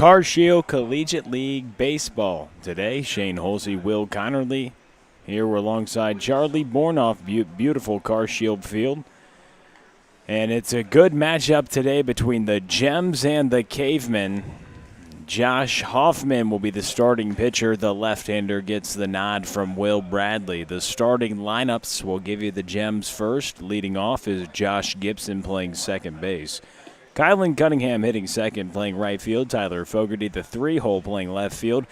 Car Shield Collegiate League Baseball. Today, Shane Holsey, Will Connerly. Here we're alongside Charlie Bornoff, beautiful Car Shield field. And it's a good matchup today between the Gems and the Cavemen. Josh Hoffman will be the starting pitcher. The left-hander gets the nod from Will Bradley. The starting lineups will give you the Gems first. Leading off is Josh Gibson playing second base. Kylan Cunningham hitting second, playing right field. Tyler Fogarty, the three-hole, playing left field.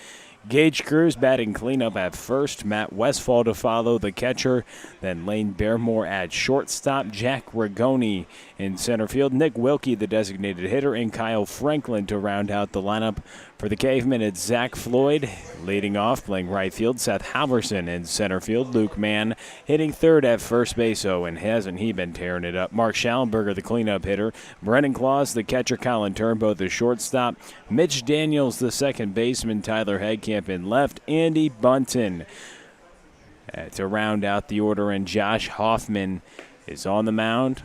Gage Cruz batting cleanup at first. Matt Westfall to follow, the catcher. Then Lane Baremore at shortstop. Jack Rigoni in center field. Nick Wilkie, the designated hitter. And Kyle Franklin to round out the lineup. For the Cavemen, it's Zach Floyd leading off, playing right field. Seth Halverson in center field. Luke Mann hitting third at first base. Oh, and hasn't he been tearing it up? Mark Schallenberger, the cleanup hitter. Brennan Claus, the catcher. Colin Turnbow, the shortstop. Mitch Daniels, the second baseman. Tyler Headcamp in left. Andy Bunton to round out the order. And Josh Hoffman is on the mound.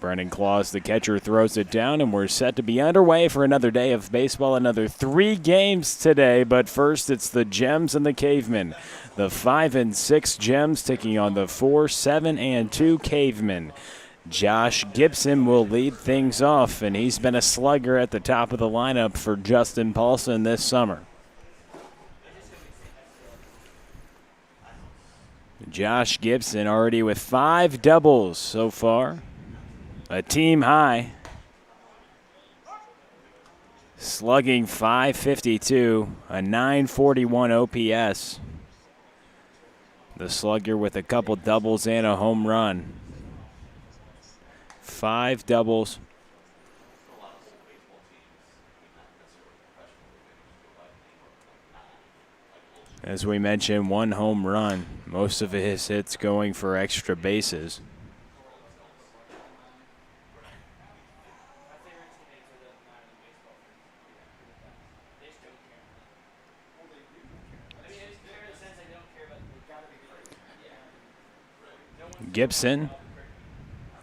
Brennan Claus, the catcher, throws it down, and we're set to be underway for another day of baseball. Another 3 games today, but first it's the Gems and the Cavemen. The 5 and 6 Gems taking on the 4, 7 and 2 Cavemen. Josh Gibson will lead things off, and he's been a slugger at the top of the lineup for Justin Paulson this summer. Josh Gibson already with 5 doubles so far. A team high. Slugging .552, a .941 OPS. The slugger with a couple doubles and a home run. 5 doubles. As we mentioned, 1 home run. Most of his hits going for extra bases. Gibson,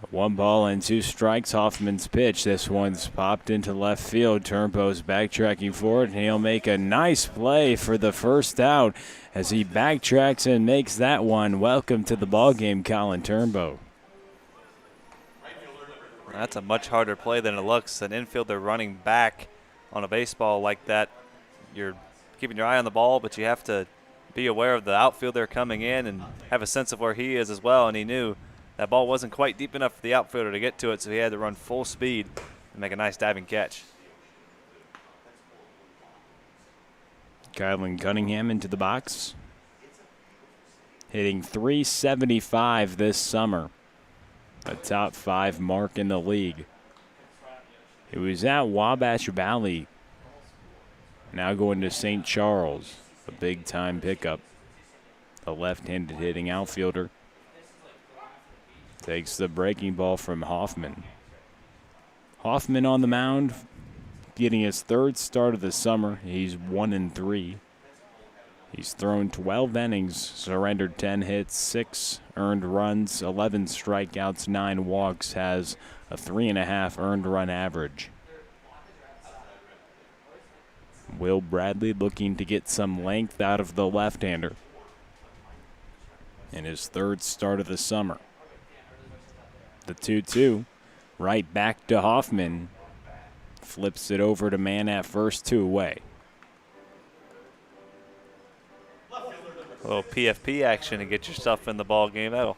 1 ball and 2 strikes. Hoffman's pitch. This one's popped into left field. Turnbow's backtracking forward, and he'll make a nice play for the first out as he backtracks and makes that one. Welcome to the ballgame, Colin Turnbow. That's a much harder play than it looks. An infielder running back on a baseball like that, you're keeping your eye on the ball, but you have to be aware of the outfielder coming in and have a sense of where he is as well. And he knew that ball wasn't quite deep enough for the outfielder to get to it, so he had to run full speed and make a nice diving catch. Kylan Cunningham into the box. Hitting .375 this summer. A top 5 mark in the league. It was at Wabash Valley. Now going to St. Charles. A big-time pickup. A left-handed hitting outfielder. Takes the breaking ball from Hoffman. Hoffman on the mound, getting his 3rd start of the summer. He's 1 and 3. He's thrown 12 innings, surrendered 10 hits, 6 earned runs, 11 strikeouts, 9 walks, has a 3.5 earned run average. Will Bradley looking to get some length out of the left-hander in his 3rd start of the summer. The 2-2, right back to Hoffman. Flips it over to Mann at first, 2 away. A little PFP action to get yourself in the ball game. That'll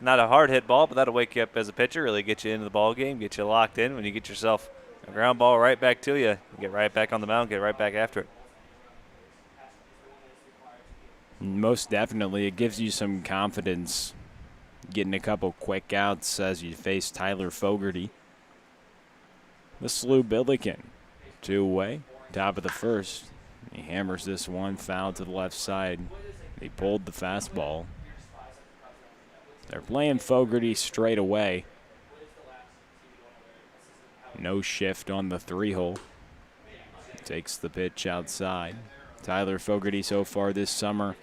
not a hard hit ball, but that'll wake you up as a pitcher, really get you into the ball game, get you locked in. When you get yourself a ground ball right back to you, get right back on the mound, get right back after it. Most definitely, it gives you some confidence getting a couple quick outs as you face Tyler Fogarty. The Slew Billiken, 2 away, top of the first. He hammers this one foul to the left side. He pulled the fastball. They're playing Fogarty straight away. No shift on the 3-hole. Takes the pitch outside. Tyler Fogarty so far this summer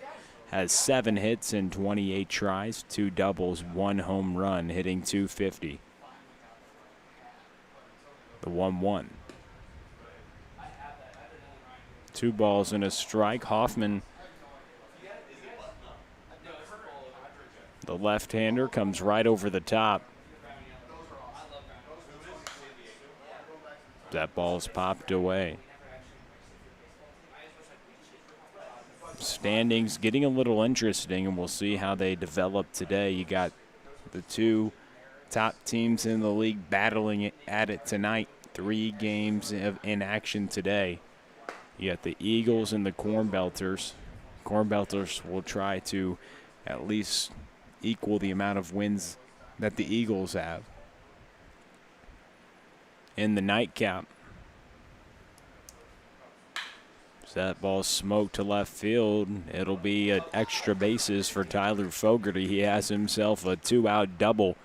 has 7 hits in 28 tries, 2 doubles, 1 home run, hitting .250. The 1-1. 2 balls and a strike. Hoffman, the left-hander, comes right over the top. That ball's popped away. Standings getting a little interesting, and we'll see how they develop today. You got the 2 top teams in the league battling at it tonight. 3 games in action today. You got the Eagles and the Corn Belters. Corn Belters will try to at least equal the amount of wins that the Eagles have. In the nightcap, that ball smoked to left field. It'll be an extra bases for Tyler Fogarty. He has himself a 2-out double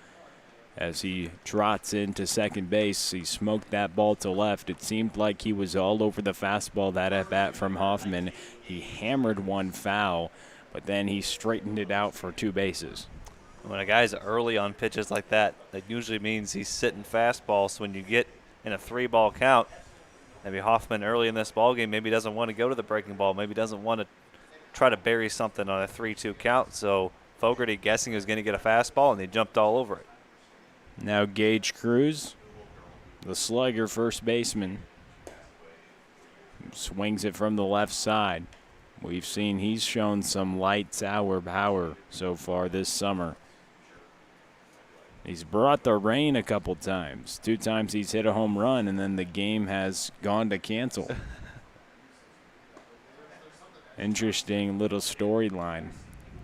as he trots into second base. He smoked that ball to left. It seemed like he was all over the fastball that at bat from Hoffman. He hammered one foul, but then he straightened it out for 2 bases. When a guy's early on pitches like that, that usually means he's sitting fastball. So when you get in a 3-ball count, maybe Hoffman early in this ball game maybe doesn't want to go to the breaking ball, maybe doesn't want to try to bury something on a 3-2 count. So Fogarty guessing he was going to get a fastball, and they jumped all over it. Now Gage Cruz, the slugger first baseman, swings it from the left side. We've seen he's shown some lights hour power so far this summer. He's brought the rain a couple times. 2 times he's hit a home run, and then the game has gone to cancel. Interesting little storyline.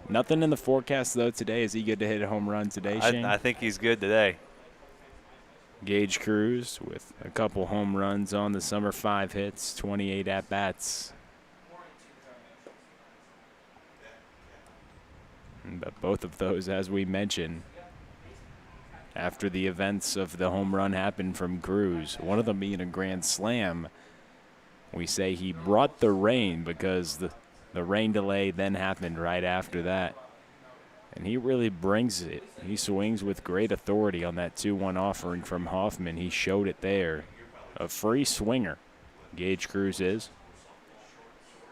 Nothing in the forecast, though, today. Is he good to hit a home run today, Shane? I think he's good today. Gage Cruz with a couple home runs on the summer, 5 hits, 28 at-bats. But both of those, as we mentioned, after the events of the home run happened from Cruz, one of them being a grand slam. We say he brought the rain because the rain delay then happened right after that. And he really brings it. He swings with great authority on that 2-1 offering from Hoffman. He showed it there. A free swinger, Gage Cruz is.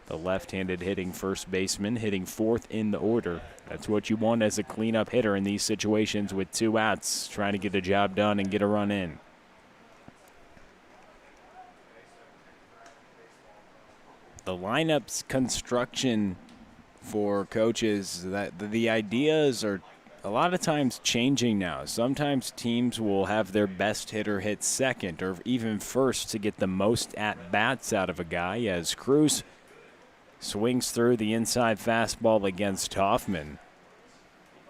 The left-handed hitting first baseman, hitting 4th in the order. That's what you want as a cleanup hitter in these situations with 2 outs, trying to get the job done and get a run in. The lineup's construction for coaches, that the ideas are a lot of times changing now. Sometimes teams will have their best hitter hit second or even first to get the most at-bats out of a guy, as Cruz swings through the inside fastball against Hoffman.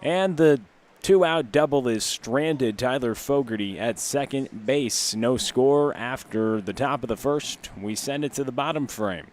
And the 2-out double is stranded. Tyler Fogarty at second base. No score after the top of the first. We send it to the bottom frame.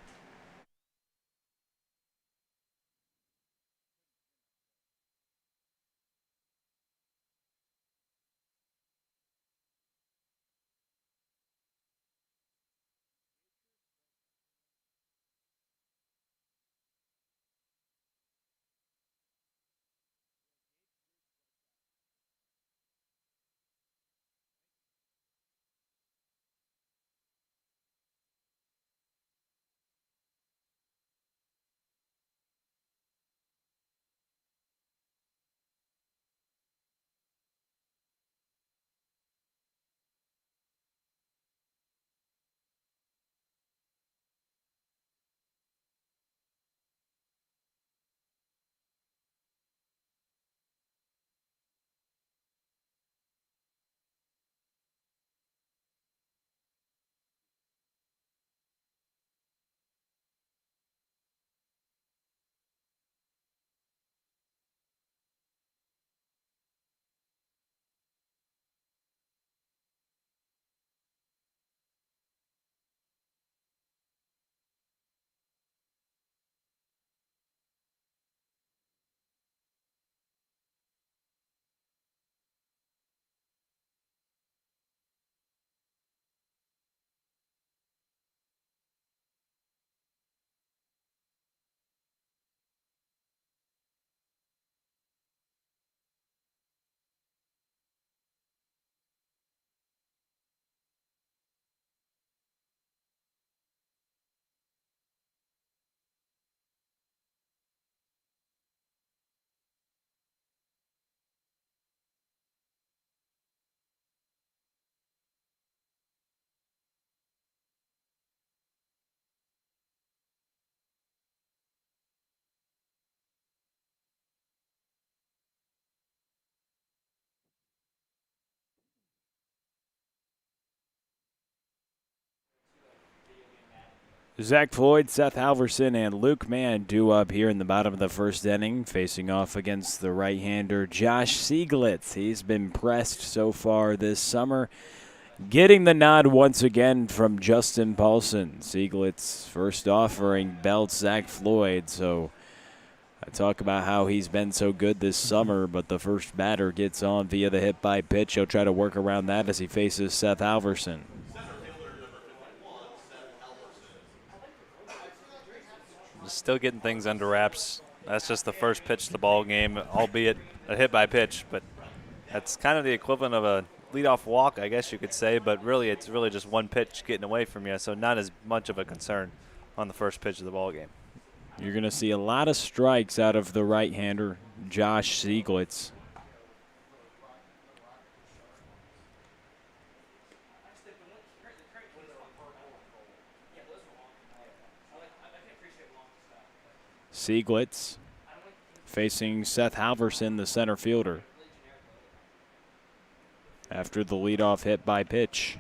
Zach Floyd, Seth Halverson, and Luke Mann due up here in the bottom of the first inning, facing off against the right-hander Josh Sieglitz. He's been pressed so far this summer, getting the nod once again from Justin Paulson. Sieglitz first offering belts Zach Floyd, so I talk about how he's been so good this summer, but the first batter gets on via the hit by pitch. He'll try to work around that as he faces Seth Halverson. Still getting things under wraps. That's just the first pitch of the ball game, albeit a hit by pitch, but that's kind of the equivalent of a leadoff walk, I guess you could say, but really it's really just one pitch getting away from you, so not as much of a concern on the first pitch of the ball game. You're going to see a lot of strikes out of the right-hander, Josh Sieglitz. Sieglitz facing Seth Halverson, the center fielder, after the leadoff hit by pitch.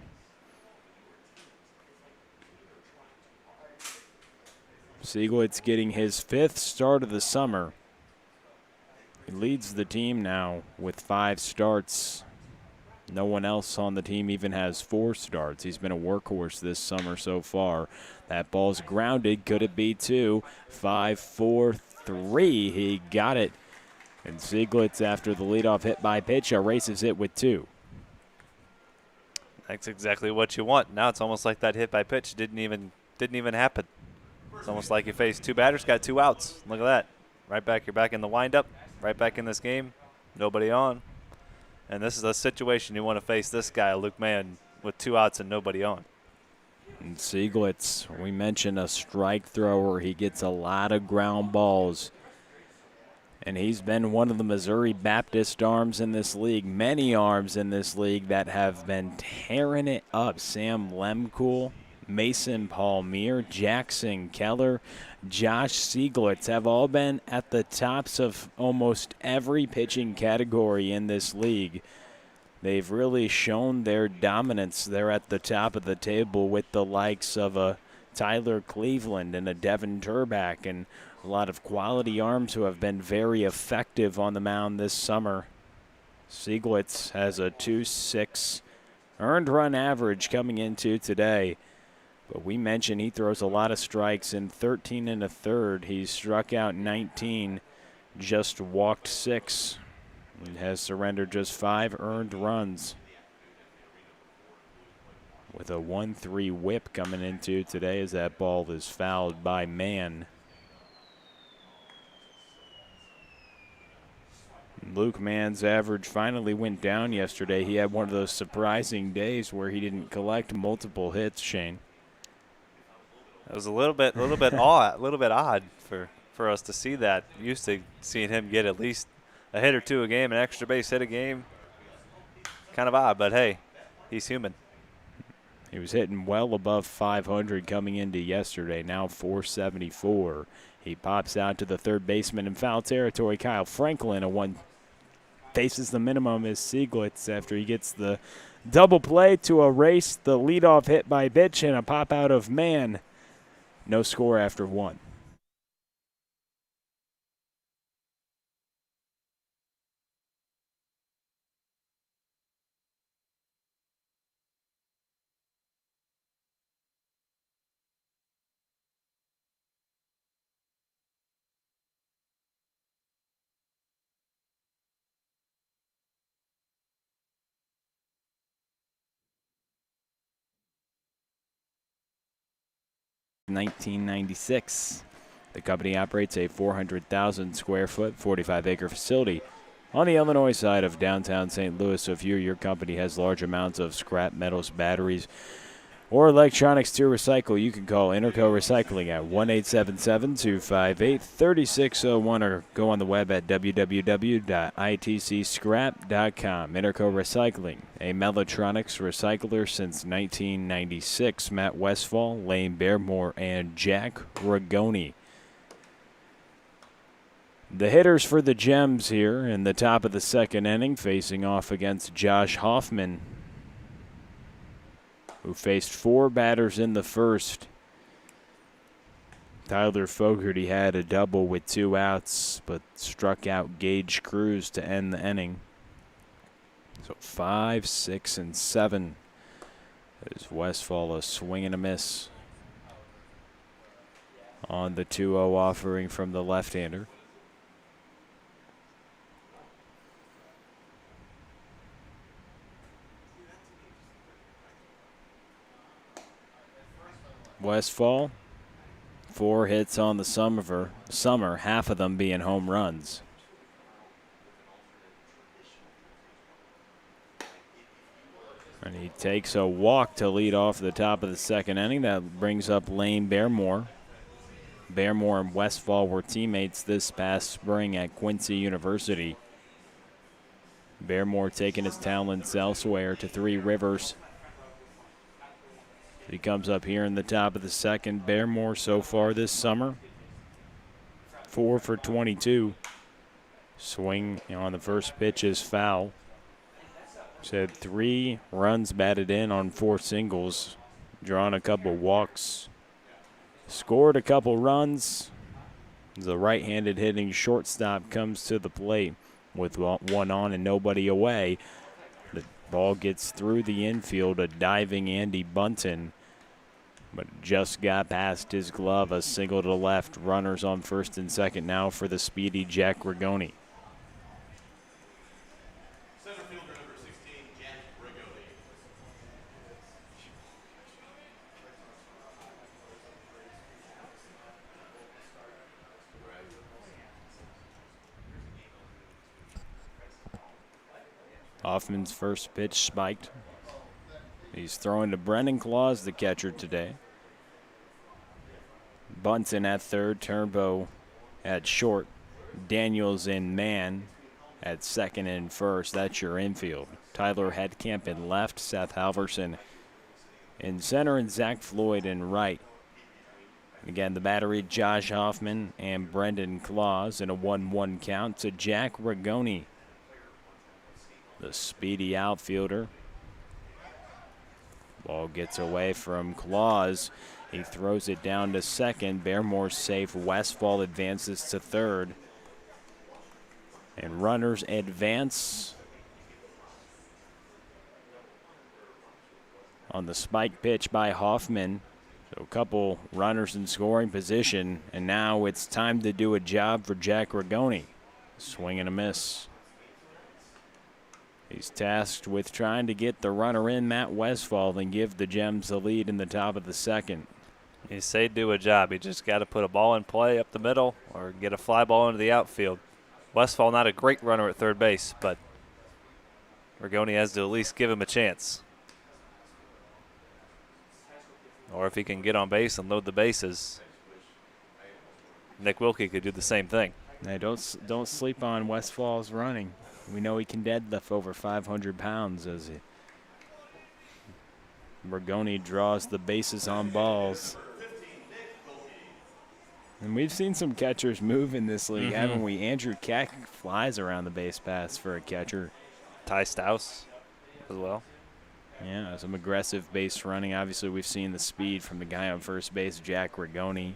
Sieglitz getting his 5th start of the summer. He leads the team now with 5 starts. No one else on the team even has 4 starts. He's been a workhorse this summer so far. That ball's grounded. Could it be 2? 5, 4, 3. He got it. And Sieglitz, after the leadoff hit by pitch, erases it with 2. That's exactly what you want. Now it's almost like that hit by pitch didn't even happen. It's almost like you faced 2 batters, got 2 outs. Look at that. Right back, you're back in the windup, right back in this game. Nobody on. And this is a situation you want to face this guy, Luke Mann, with 2 outs and nobody on. And Sieglitz, we mentioned a strike thrower. He gets a lot of ground balls. And he's been one of the Missouri Baptist arms in this league, many arms in this league that have been tearing it up. Sam Lemkool, Mason Palmier, Jackson Keller, Josh Sieglitz have all been at the tops of almost every pitching category in this league. They've really shown their dominance. They're at the top of the table with the likes of a Tyler Cleveland and a Devin Turback and a lot of quality arms who have been very effective on the mound this summer. Sieglitz has a 2.6 earned run average coming into today. But we mentioned he throws a lot of strikes. In 13 1/3, he's struck out 19, just walked 6, and has surrendered just 5 earned runs. With a 1-3 whip coming into today as that ball is fouled by Mann. Luke Mann's average finally went down yesterday. He had one of those surprising days where he didn't collect multiple hits, Shane. It was a little bit odd for us to see that. Used to seeing him get at least a hit or 2 a game, an extra base hit a game. Kind of odd, but hey, he's human. He was hitting well above 500 coming into yesterday, now 474. He pops out to the third baseman in foul territory. Kyle Franklin, faces the minimum as Sieglitz after he gets the double play to erase the leadoff hit by pitch and a pop out of Mann. No score after 1. $19.96. The company operates a 400,000 square foot, 45-acre facility on the Illinois side of downtown St. Louis. So if your company has large amounts of scrap metals, batteries, or electronics to recycle, you can call Interco Recycling at 1-877-258-3601 or go on the web at www.itcscrap.com. Interco Recycling, a Mellotronics recycler since 1996. Matt Westfall, Lane Bearmore, and Jack Ragoni. The hitters for the Gems here in the top of the second inning, facing off against Josh Hoffman, who faced 4 batters in the first. Tyler Fogarty had a double with 2 outs, but struck out Gage Cruz to end the inning. So 5, 6, and 7. As Westfall a swing and a miss on the 2-0 offering from the left-hander. Westfall, 4 hits on the summer, half of them being home runs. And he takes a walk to lead off the top of the second inning. That brings up Lane Baremore. Baremore and Westfall were teammates this past spring at Quincy University. Baremore taking his talents elsewhere to Three Rivers. He comes up here in the top of the second. Baremore so far this summer, 4 for 22. Swing on the first pitch is foul. He's had 3 runs batted in on 4 singles, drawn a couple walks, scored a couple runs. The right-handed hitting shortstop comes to the plate with 1 on and nobody away. The ball gets through the infield, a diving Andy Bunton, but just got past his glove. A single to left. Runners on first and second now for the speedy Jack Rigoni. Hoffman's first pitch spiked. He's throwing to Brendan Claus, the catcher today. Bunton at third, Turnbow at short, Daniels in man at second and first. That's your infield. Tyler Headcamp in left, Seth Halverson in center, and Zach Floyd in right. Again, the battery, Josh Hoffman and Brendan Claus in a 1-1 count to Jack Rigoni, the speedy outfielder. Ball gets away from Claus. He throws it down to second. Baremore safe. Westfall advances to third. And runners advance on the spike pitch by Hoffman. So a couple runners in scoring position. And now it's time to do a job for Jack Rigoni. Swing and a miss. He's tasked with trying to get the runner in, Matt Westfall, and give the Gems the lead in the top of the second. You say do a job. You just got to put a ball in play up the middle or get a fly ball into the outfield. Westfall not a great runner at third base, but Rigoni has to at least give him a chance. Or if he can get on base and load the bases, Nick Wilkie could do the same thing. Hey, don't sleep on Westfall's running. We know he can deadlift over 500 pounds as Rigoni draws the bases on balls. And we've seen some catchers move in this league, haven't we? Andrew Keck flies around the base paths for a catcher. Ty Stouse as well. Yeah, some aggressive base running. Obviously, we've seen the speed from the guy on first base, Jack Rigoni.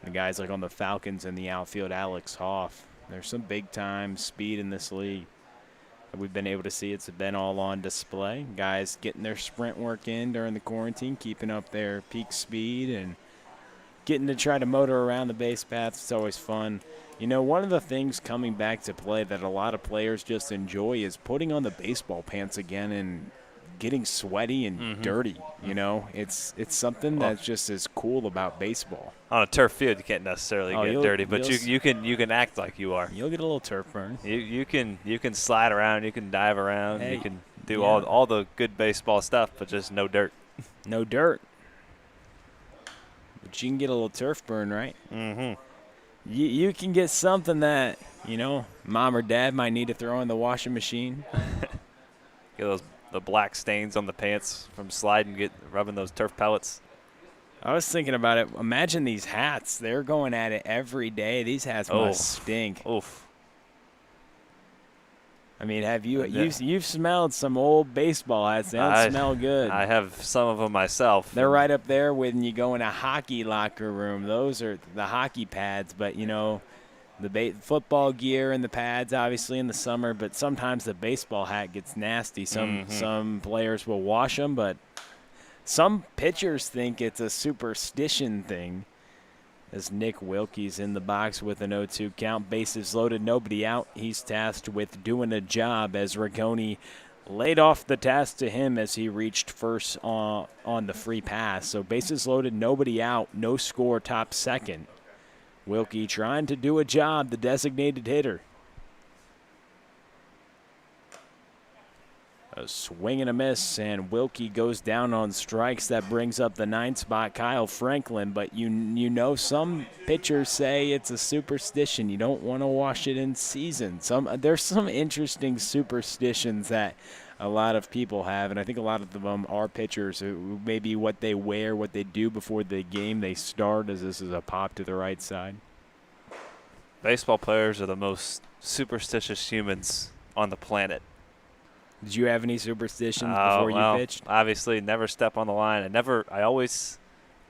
The guys like on the Falcons in the outfield, Alex Hoff. There's some big-time speed in this league. We've been able to see it's been all on display. Guys getting their sprint work in during the quarantine, keeping up their peak speed and getting to try to motor around the base paths. It's always fun. You know, one of the things coming back to play that a lot of players just enjoy is putting on the baseball pants again and getting sweaty and dirty. You know, it's something that's just as cool about baseball. On a turf field, you can't necessarily get dirty, but you can act like you are. You'll get a little turf burn. You can slide around, you can dive around, you can do all the good baseball stuff, but just no dirt. No dirt. But you can get a little turf burn, right? You can get something that, you know, mom or dad might need to throw in the washing machine. Get the black stains on the pants from sliding, rubbing those turf pellets. I was thinking about it. Imagine these hats. They're going at it every day. These hats must stink. Oof. I mean, have you Yeah. you've smelled some old baseball hats? They don't smell good. I have some of them myself. They're right up there when you go in a hockey locker room. Those are the hockey pads, but you know, the football gear and the pads obviously in the summer, but sometimes the baseball hat gets nasty. Some players will wash them, but some pitchers think it's a superstition thing. As Nick Wilkie's in the box with an 0-2 count, bases loaded, nobody out. He's tasked with doing a job as Rigoni laid off the task to him as he reached first on the free pass. So bases loaded, nobody out, no score, top second. Wilkie trying to do a job, the designated hitter. A swing and a miss, and Wilkie goes down on strikes. That brings up the 9th spot, Kyle Franklin. But you know some pitchers say it's a superstition. You don't want to wash it in season. There's some interesting superstitions that a lot of people have, and I think a lot of them are pitchers who maybe what they wear, what they do before the game they start, as this is a pop to the right side. Baseball players are the most superstitious humans on the planet. Did you have any superstitions before you pitched? Obviously, never step on the line. I always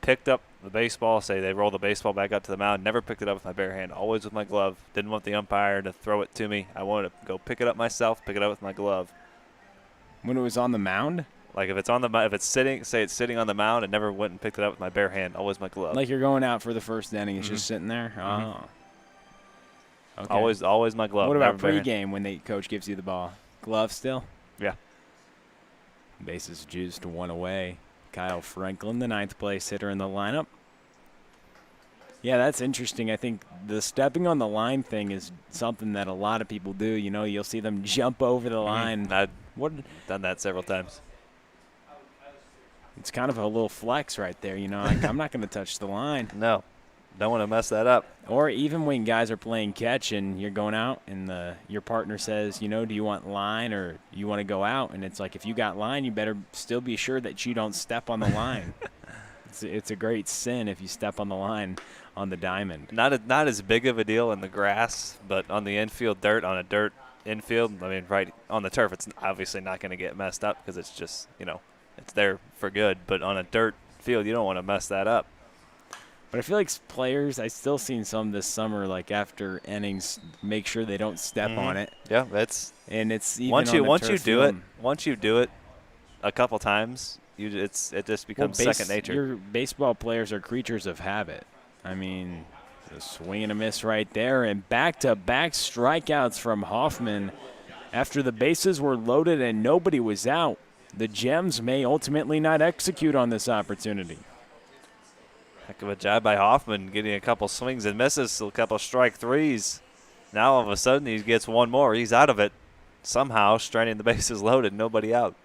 picked up the baseball, say they roll the baseball back up to the mound, never picked it up with my bare hand, always with my glove. Didn't want the umpire to throw it to me. I wanted to go pick it up myself, pick it up with my glove. When it was on the mound? Like if it's sitting on the mound, I never went and picked it up with my bare hand, always my glove. Like you're going out for the first inning, it's just sitting there? Oh. Okay. Always my glove. What about pregame when the coach gives you the ball? Glove still? Yeah. Bases juiced, one away. Kyle Franklin, the 9th place hitter in the lineup. Yeah, that's interesting. I think the stepping on the line thing is something that a lot of people do. You know, you'll see them jump over the line. I've done that several times. It's kind of a little flex right there, you know. Like, I'm not going to touch the line. No. Don't want to mess that up. Or even when guys are playing catch and you're going out and your partner says, you know, do you want line or you want to go out? And it's like, if you got line, you better still be sure that you don't step on the line. It's a great sin if you step on the line on the diamond. Not as big of a deal in the grass, but on the infield dirt, on a dirt infield, I mean, right on the turf, it's obviously not going to get messed up because it's just, you know, it's there for good. But on a dirt field, you don't want to mess that up. But I feel like players, I still seen some this summer, like after innings, make sure they don't step on it. Yeah, and it's even once you do it a couple times, it just becomes second nature. Your baseball players are creatures of habit. I mean, a swing and a miss right there, and back-to-back strikeouts from Hoffman after the bases were loaded and nobody was out. The Gems may ultimately not execute on this opportunity. Heck of a job by Hoffman getting a couple swings and misses, a couple strike threes. Now all of a sudden he gets one more. He's out of it somehow, straining the bases loaded, nobody out.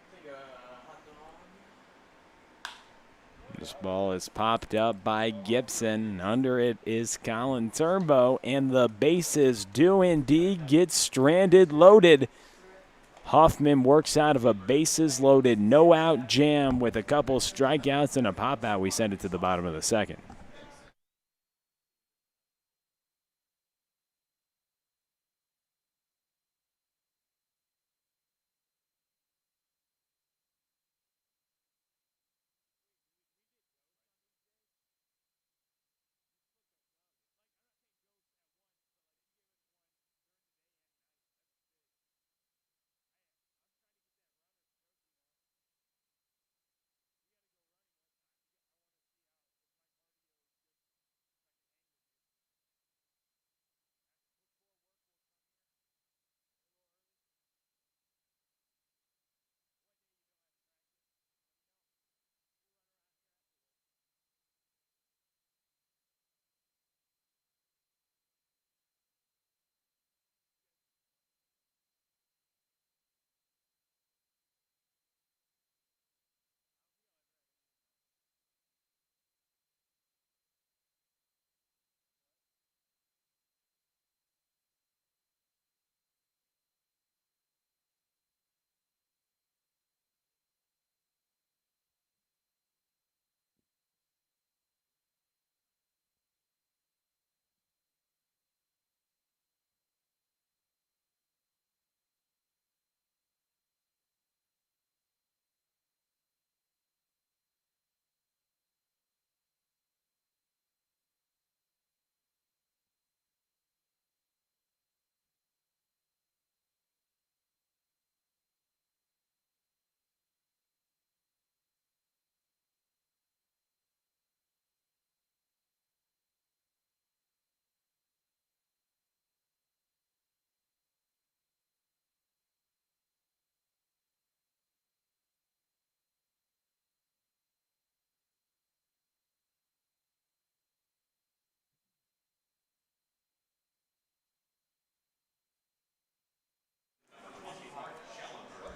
This ball is popped up by Gibson. Under it is Colin Turnbow, and the bases do indeed get stranded loaded. Hoffman works out of a bases-loaded, no-out jam with a couple strikeouts and a pop-out. We send it to the bottom of the second.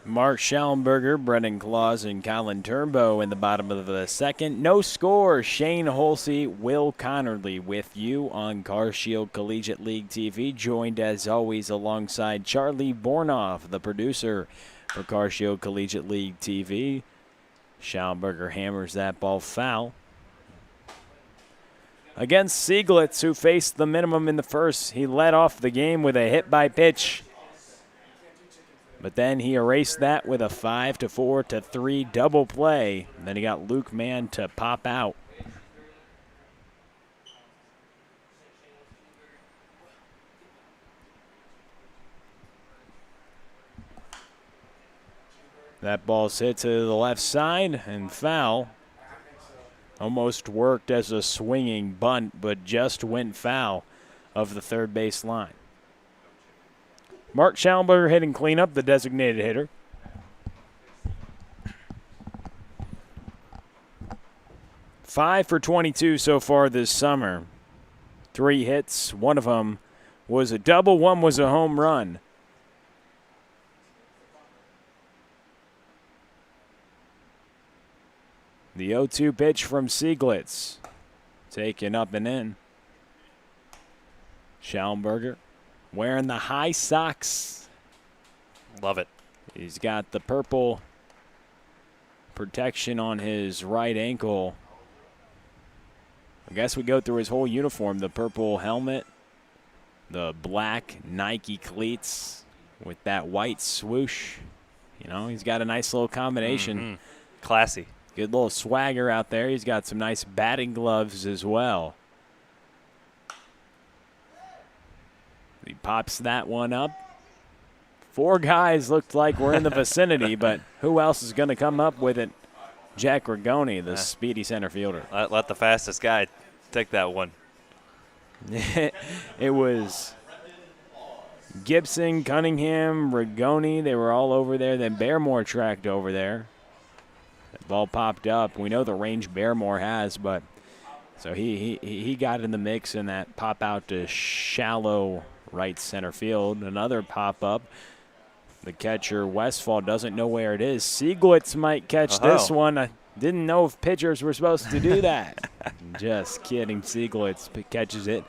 Mark Schallenberger, Brendan Claus, and Colin Turnbow in the bottom of the second. No score. Shane Holsey, Will Connerly with you on Car Shield Collegiate League TV. Joined as always alongside Charlie Bornoff, the producer for Car Shield Collegiate League TV. Schallenberger hammers that ball foul. Against Sieglitz, who faced the minimum in the first, he led off the game with a hit by pitch. But then he erased that with a 5-4-3 double play. And then he got Luke Mann to pop out. That ball's hit to the left side and foul. Almost worked as a swinging bunt, but just went foul of the third base line. Mark Schallenberger hitting cleanup, the designated hitter. Five for 22 so far this summer. 3 hits. One of them was a double, one was a home run. The 0-2 pitch from Sieglitz. Taken up and in. Schallenberger wearing the high socks. Love it. He's got the purple protection on his right ankle. I guess we go through his whole uniform. The purple helmet, the black Nike cleats with that white swoosh. You know, he's got a nice little combination. Mm-hmm. Classy. Good little swagger out there. He's got some nice batting gloves as well. He pops that one up. 4 guys looked like we're in the vicinity, but who else is going to come up with it? Jack Rigoni, the speedy center fielder. Let the fastest guy take that one. It was Gibson, Cunningham, Rigoni. They were all over there. Then Barrymore tracked over there. The ball popped up. We know the range Barrymore has, but so he got in the mix in that pop out to shallow right center field. Another pop up. The catcher, Westfall, doesn't know where it is. Sieglitz might catch this one. I didn't know if pitchers were supposed to do that. Just kidding. Sieglitz catches it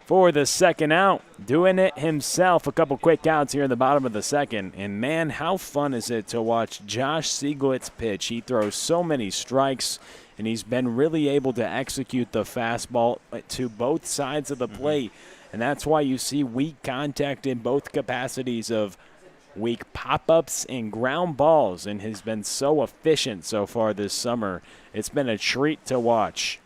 for the second out. Doing it himself. A couple quick outs here in the bottom of the second. And, man, how fun is it to watch Josh Sieglitz pitch. He throws so many strikes, and he's been really able to execute the fastball to both sides of the plate. And that's why you see weak contact in both capacities of weak pop-ups and ground balls, and has been so efficient so far this summer. It's been a treat to watch.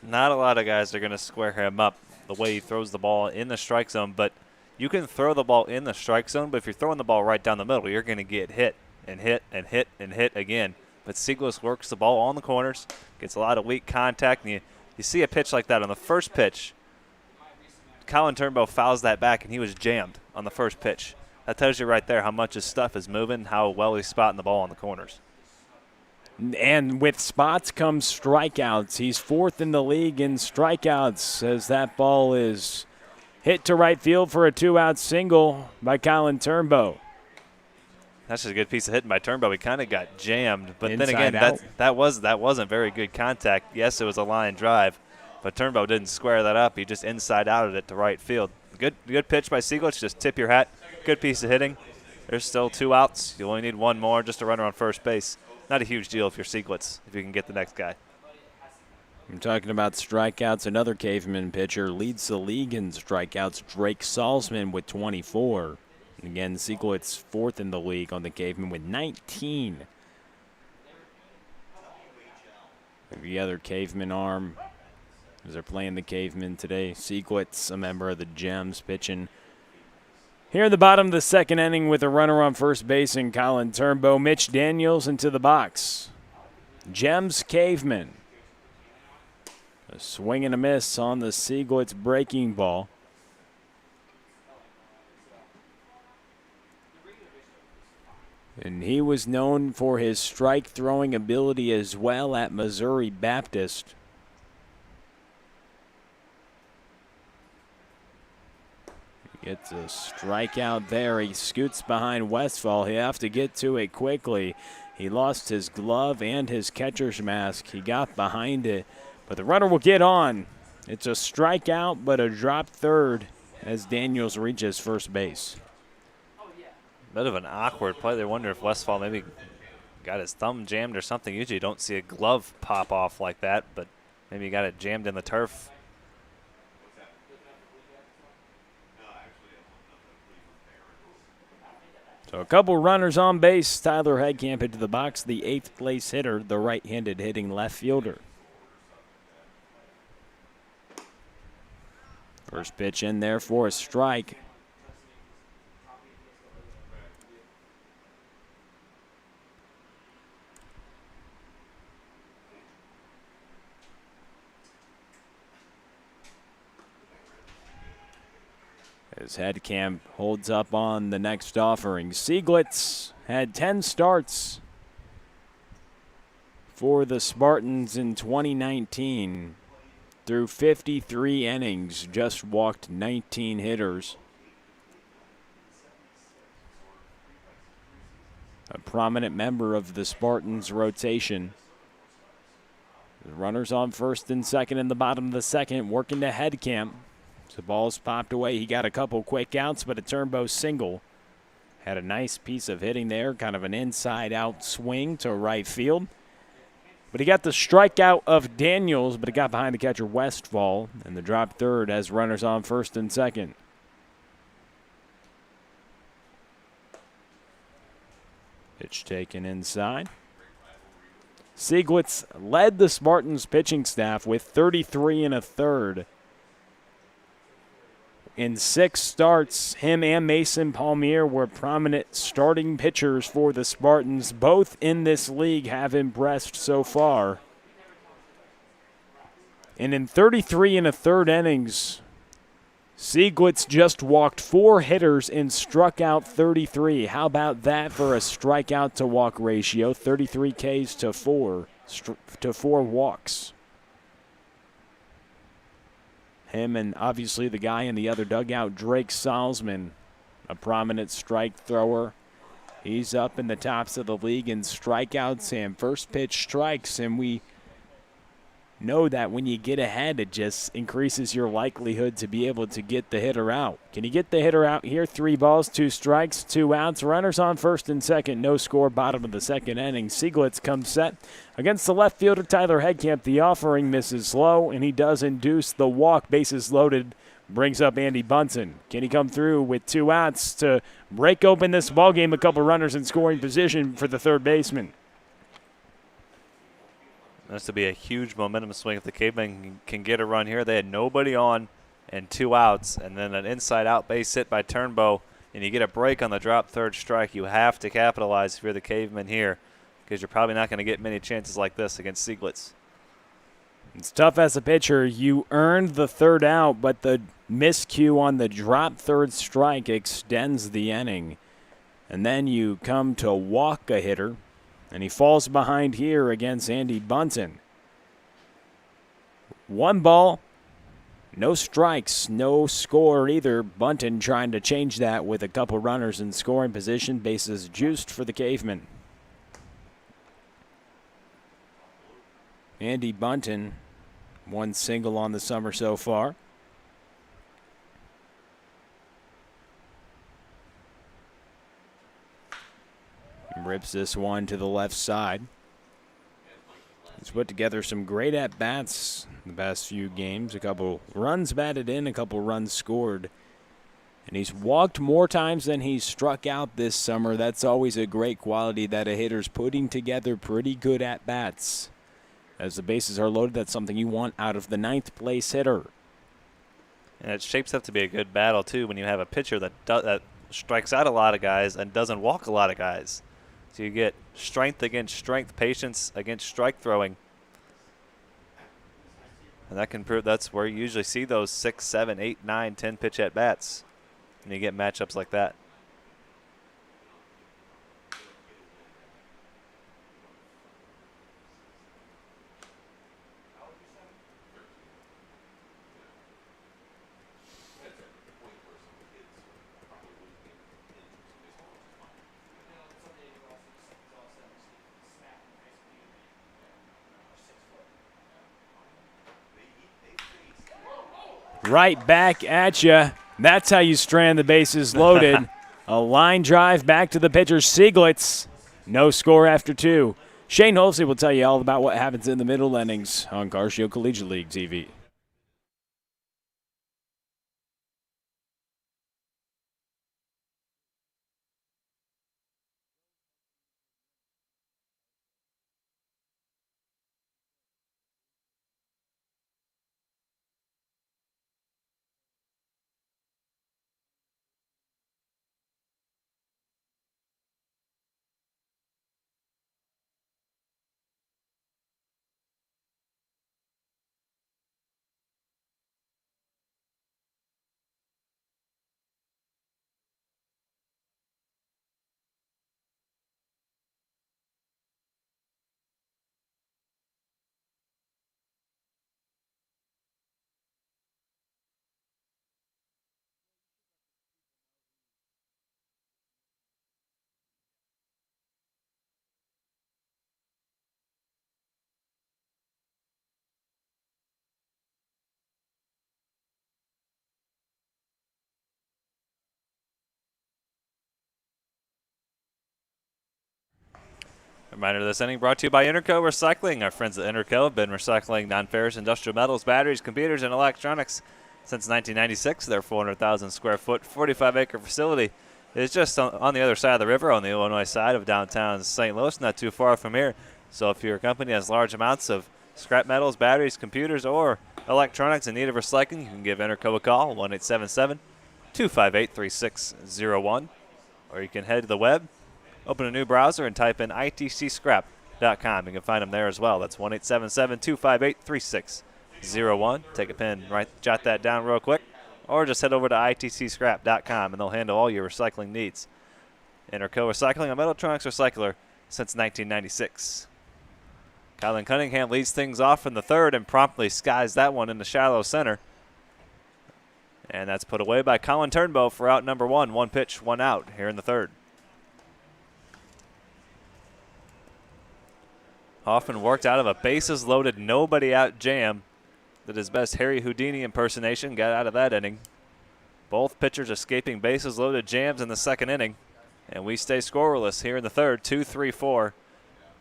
Not a lot of guys are going to square him up the way he throws the ball in the strike zone, but you can throw the ball in the strike zone, but if you're throwing the ball right down the middle, you're going to get hit and hit and hit and hit again. But Sieglitz works the ball on the corners, gets a lot of weak contact, and you see a pitch like that on the first pitch. Colin Turnbow fouls that back, and he was jammed on the first pitch. That tells you right there how much his stuff is moving, how well he's spotting the ball on the corners. And with spots comes strikeouts. He's 4th in the league in strikeouts as that ball is hit to right field for a 2-out single by Colin Turnbow. That's just a good piece of hitting by Turnbow. He kind of got jammed, but Inside then again, out. that wasn't very good contact. Yes, it was a line drive, but Turnbow didn't square that up. He just inside outed it to right field. Good pitch by Sieglitz. Just tip your hat. Good piece of hitting. There's still 2 outs. You only need 1 more, just a runner on first base. Not a huge deal if you're Sieglitz, if you can get the next guy. I'm talking about strikeouts. Another Cavemen pitcher leads the league in strikeouts. Drake Salzman with 24. Again, Sieglitz 4th in the league on the Cavemen with 19. The other Cavemen arm, as they're playing the Cavemen today. Sieglitz, a member of the Gems, pitching here in the bottom of the second inning with a runner on first base and Colin Turnbow. Mitch Daniels into the box. Gems Cavemen. A swing and a miss on the Sieglitz breaking ball. And he was known for his strike throwing ability as well at Missouri Baptist. Gets a strikeout there. He scoots behind Westfall. He'll have to get to it quickly. He lost his glove and his catcher's mask. He got behind it, but the runner will get on. It's a strikeout, but a drop third as Daniels reaches first base. Bit of an awkward play there. Wonder if Westfall maybe got his thumb jammed or something. Usually you don't see a glove pop off like that, but maybe he got it jammed in the turf. So a couple runners on base. Tyler Headcamp into the box, the 8th place hitter, the right-handed hitting left fielder. First pitch in there for a strike. As Headcamp holds up on the next offering. Sieglitz had 10 starts for the Spartans in 2019. Through 53 innings, just walked 19 hitters. A prominent member of the Spartans' rotation. The runners on first and second in the bottom of the second, working to Headcamp. The ball's popped away. He got a couple quick outs, but a Turnbow single. Had a nice piece of hitting there, kind of an inside-out swing to right field. But he got the strikeout of Daniels, but it got behind the catcher Westfall, and the drop third has runners on first and second. Pitch taken inside. Sieglitz led the Spartans pitching staff with 33 1/3. In 6 starts, him and Mason Palmier were prominent starting pitchers for the Spartans. Both in this league have impressed so far. And in 33 1/3 innings, Sieglitz just walked 4 hitters and struck out 33. How about that for a strikeout to walk ratio? 33 Ks to 4 walks. Him and obviously the guy in the other dugout, Drake Salzman, a prominent strike thrower. He's up in the tops of the league in strikeouts and first pitch strikes, and we know that when you get ahead, it just increases your likelihood to be able to get the hitter out. Can you get the hitter out here? 3 balls, 2 strikes, 2 outs. Runners on first and second. No score, bottom of the second inning. Sieglitz comes set against the left fielder, Tyler Headcamp. The offering misses low, and he does induce the walk. Bases loaded. Brings up Andy Bunsen. Can he come through with 2 outs to break open this ballgame? A couple runners in scoring position for the third baseman. This to be a huge momentum swing if the Cavemen can get a run here. They had nobody on and 2 outs, and then an inside-out base hit by Turnbow, and you get a break on the drop third strike. You have to capitalize if you're the Cavemen here, because you're probably not going to get many chances like this against Sieglitz. It's tough as a pitcher. You earned the 3rd out, but the miscue on the drop third strike extends the inning. And then you come to walk a hitter, and he falls behind here against Andy Bunsen. 1 ball, no strikes, no score either. Bunton trying to change that with a couple runners in scoring position. Bases juiced for the Cavemen. Andy Bunton, 1 single on the summer so far. Rips this one to the left side. He's put together some great at-bats the past few games. A couple runs batted in, a couple runs scored. And he's walked more times than he's struck out this summer. That's always a great quality that a hitter's putting together pretty good at-bats. As the bases are loaded, that's something you want out of the 9th place hitter. And it shapes up to be a good battle, too, when you have a pitcher that strikes out a lot of guys and doesn't walk a lot of guys. So you get strength against strength, patience against strike throwing. And that can prove that's where you usually see those 6, 7, 8, 9, 10 pitch at bats. And you get matchups like that. right back at you. That's how you strand the bases loaded. A line drive back to the pitcher, Sieglitz. No score after 2. Shane Holsey will tell you all about what happens in the middle innings on Car Shield Collegiate League TV. Reminder of this inning brought to you by Interco Recycling. Our friends at Interco have been recycling non-ferrous industrial metals, batteries, computers, and electronics since 1996. Their 400,000 square foot, 45-acre facility is just on the other side of the river on the Illinois side of downtown St. Louis, not too far from here. So if your company has large amounts of scrap metals, batteries, computers, or electronics in need of recycling, you can give Interco a call, 1-877-258-3601. Or you can head to the web, open a new browser, and type in itcscrap.com. You can find them there as well. That's 1-877-258-3601. Take a pen, jot that down real quick, or just head over to itcscrap.com, and they'll handle all your recycling needs. Interco Recycling, a Metaltronics recycler since 1996. Kylan Cunningham leads things off in the third and promptly skies that one in the shallow center. And that's put away by Colin Turnbow for out number 1. 1 pitch, 1 out here in the third. Hoffman worked out of a bases-loaded, nobody-out jam. Did his best Harry Houdini impersonation, got out of that inning. Both pitchers escaping bases-loaded jams in the second inning. And we stay scoreless here in the third, 2-3-4.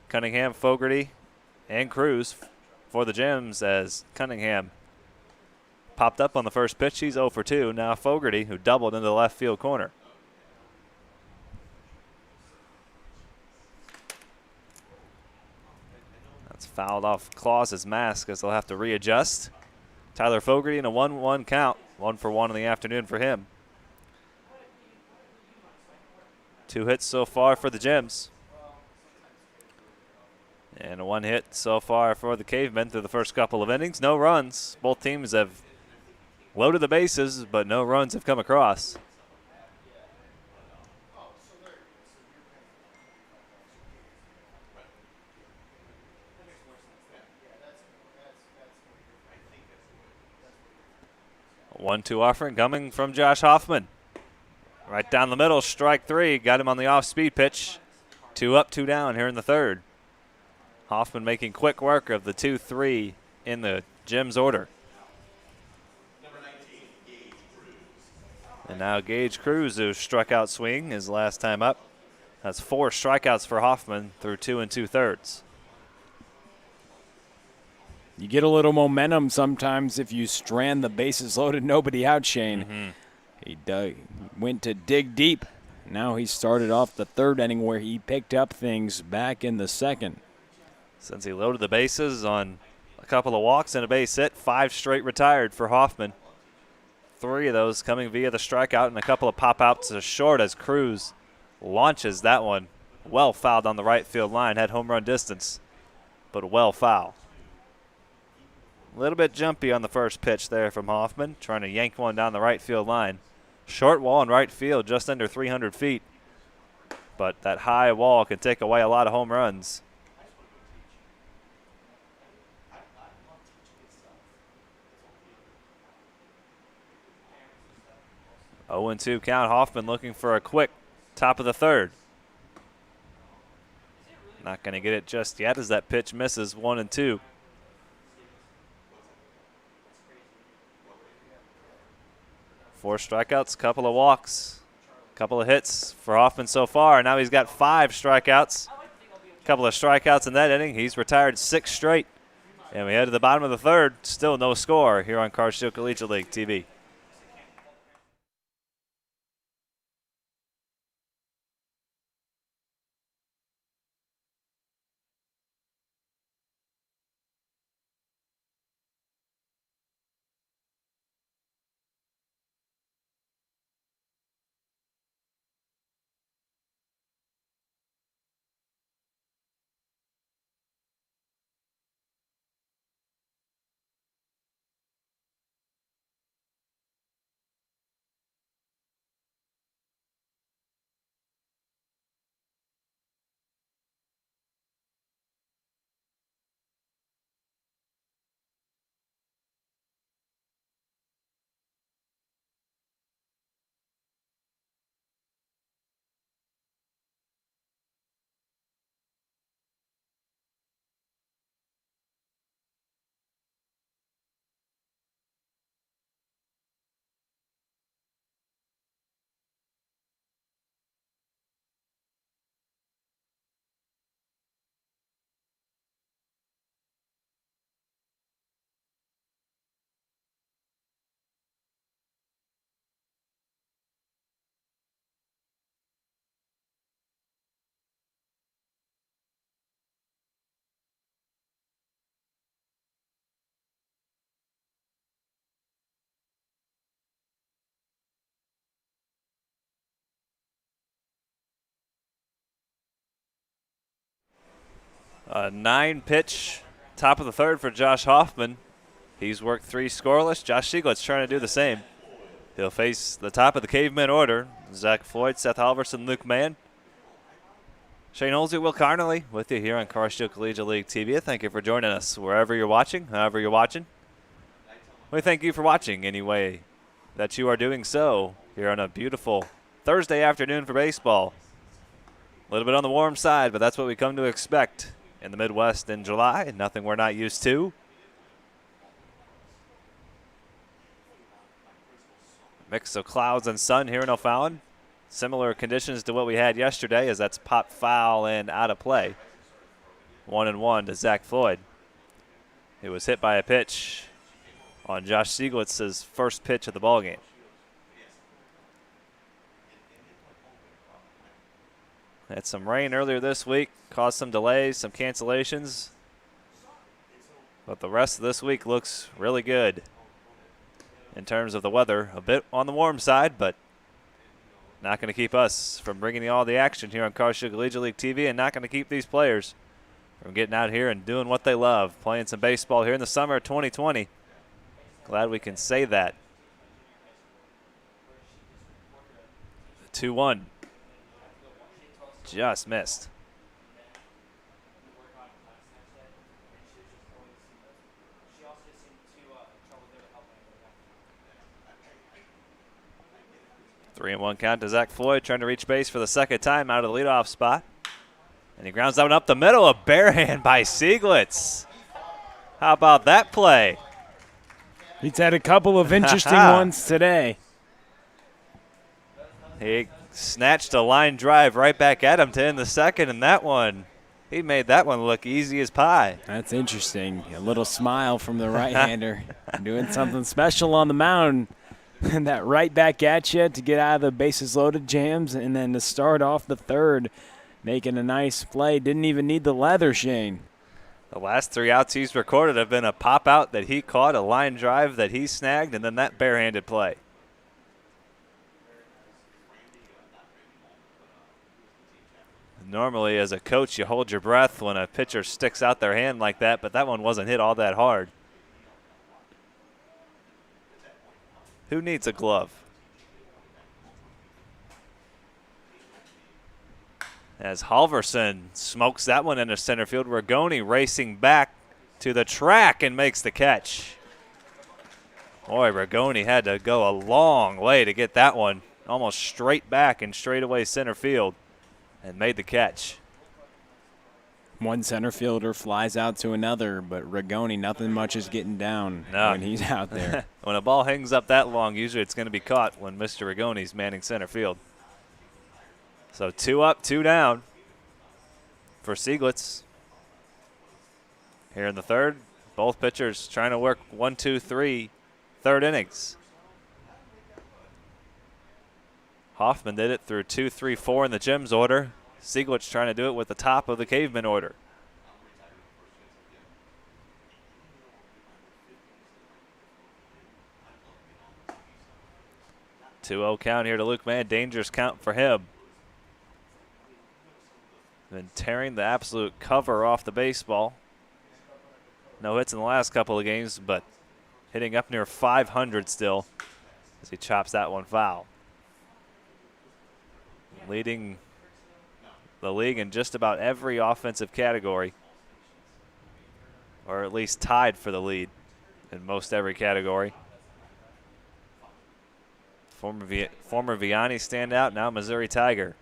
Cunningham, Fogarty, and Cruz for the Gems as Cunningham popped up on the first pitch. He's 0 for 2. Now Fogarty, who doubled into the left field corner. That's fouled off Claus's mask as they'll have to readjust. Tyler Fogarty in a 1-1 count. 1 for 1 in the afternoon for him. 2 hits so far for the Gems. And 1 hit so far for the Cavemen through the first couple of innings. No runs. Both teams have loaded the bases, but no runs have come across. A 1-2 offering coming from Josh Hoffman. Right down the middle, strike 3. Got him on the off-speed pitch. 2 up, 2 down here in the third. Hoffman making quick work of the 2-3 in the Gems order. And now Gage Cruz, who struck out swing his last time up. That's 4 strikeouts for Hoffman through 2 2/3. You get a little momentum sometimes if you strand the bases loaded, nobody out, Shane. He went to dig deep. Now he started off the third inning where he picked up things back in the second. Since he loaded the bases on a couple of walks and a base hit, 5 straight retired for Hoffman. 3 of those coming via the strikeout and a couple of pop-outs to short as Cruz launches that one. Well fouled on the right field line, had home run distance, but well foul. A little bit jumpy on the first pitch there from Hoffman, trying to yank one down the right field line. Short wall in right field, just under 300 feet. But that high wall can take away a lot of home runs. Oh, 0-2 count. Hoffman looking for a quick top of the third. Not going to get it just yet as that pitch misses. 1-2. 4 strikeouts, couple of walks, couple of hits for Hoffman so far. Now he's got 5 strikeouts, couple of strikeouts in that inning. He's retired 6 straight. And we head to the bottom of the third. Still no score here on Carshield Collegiate League TV. A 9-pitch top of the third for Josh Hoffman. He's worked 3 scoreless. Josh Sieglitz trying to do the same. He'll face the top of the Cavemen order. Zach Floyd, Seth Halverson, Luke Mann. Shane Holsey, Will Carnley with you here on Carshield Collegiate League TV. Thank you for joining us wherever you're watching, however you're watching. We thank you for watching any way that you are doing so here on a beautiful Thursday afternoon for baseball. A little bit on the warm side, but that's what we come to expect in the Midwest in July. Nothing we're not used to. Mix of clouds and sun here in O'Fallon. Similar conditions to what we had yesterday, as that's pop foul and out of play. 1-1 to Zach Floyd. It was hit by a pitch on Josh Sieglitz's first pitch of the ballgame. Had some rain earlier this week, caused some delays, some cancellations. But the rest of this week looks really good in terms of the weather. A bit on the warm side, but not going to keep us from bringing you all the action here on Carshield Collegiate League TV, and not going to keep these players from getting out here and doing what they love, playing some baseball here in the summer of 2020. Glad we can say that. 2-1. Just missed. Three and 1 count to Zach Floyd, trying to reach base for the second time out of the leadoff spot. And he grounds that one up the middle. A bare hand by Sieglitz. How about that play? He's had a couple of interesting ones today. He snatched a line drive right back at him to end the second, and that one, he made that one look easy as pie. That's interesting. A little smile from the right-hander. Doing something special on the mound. And that right back at you to get out of the bases loaded jams, and then to start off the third, making a nice play. Didn't even need the leather, Shane. The last 3 outs he's recorded have been a pop out that he caught, a line drive that he snagged, and then that barehanded play. Normally, as a coach, you hold your breath when a pitcher sticks out their hand like that, but that one wasn't hit all that hard. Who needs a glove? As Halverson smokes that one into center field, Rigoni racing back to the track and makes the catch. Boy, Rigoni had to go a long way to get that one almost straight back and straight away center field and made the catch. One center fielder flies out to another, but Rigoni, nothing much is getting down when he's out there. When a ball hangs up that long, usually it's going to be caught when Mr. Rigoni's manning center field. So 2 up, 2 down for Sieglitz. Here in the third, both pitchers trying to work 1, 2, 3, third innings. Hoffman did it through 2, 3, 4 in the Gems order. Sieglitz trying to do it with the top of the Cavemen order. Two-0 count here to Luke Mann. Dangerous count for him. Been tearing the absolute cover off the baseball. No hits in the last couple of games, but hitting up near 500 still as he chops that one foul. Leading the league in just about every offensive category, or at least tied for the lead in most every category. Former Vianney standout, now Missouri Tiger.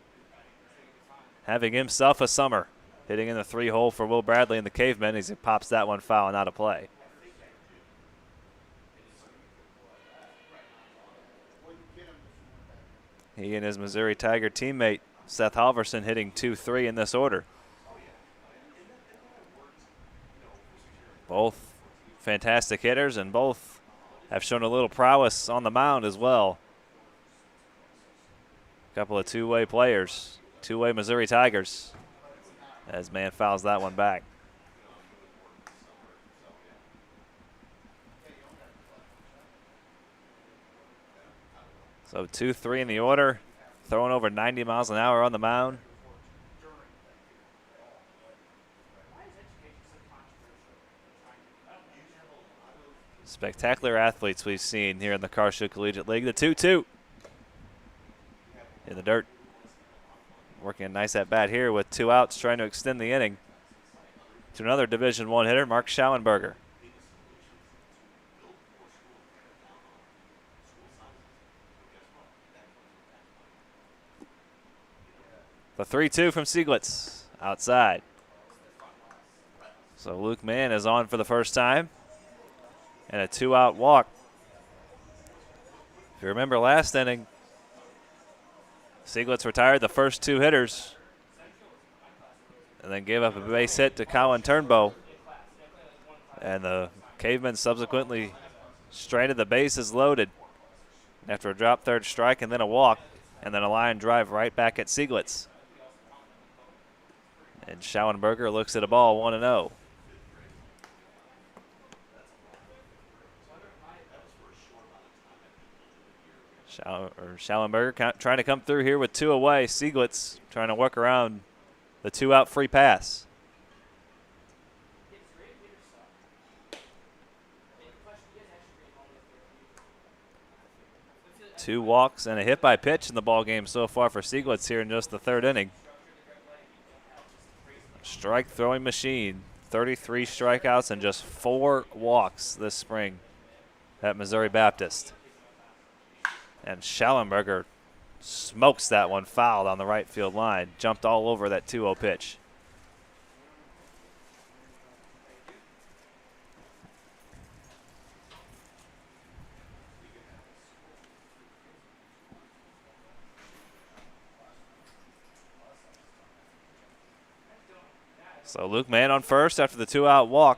Having himself a summer, hitting in the 3-hole for Will Bradley in the Cavemen as he pops that one foul and out of play. He and his Missouri Tiger teammate, Seth Halverson, hitting 2-3 in this order. Both fantastic hitters, and both have shown a little prowess on the mound as well. A couple of two-way players, two-way Missouri Tigers, as Mann fouls that one back. So 2-3 in the order, throwing over 90 miles an hour on the mound. Spectacular athletes we've seen here in the Carshill Collegiate League. The 2-2 in the dirt. Working a nice at bat here with 2 outs, trying to extend the inning to another Division I hitter, Mark Schauenberger. The 3-2 from Sieglitz, outside. So Luke Mann is on for the first time, and a 2-out walk. If you remember last inning, Sieglitz retired the first 2 hitters and then gave up a base hit to Colin Turnbow. And the Cavemen subsequently stranded the bases loaded after a drop third strike and then a walk, and then a line drive right back at Sieglitz. And Schauenberger looks at a ball 1-0. Schauenberger trying to come through here with 2 away. Sieglitz trying to work around the 2-out free pass. Two walks and a hit by pitch in the ball game so far for Sieglitz here in just the third inning. Strike throwing machine. 33 strikeouts and just 4 walks this spring at Missouri Baptist. And Schallenberger smokes that one foul on the right field line. Jumped all over that 2-0 pitch. So Luke Mann on first after the 2-out walk.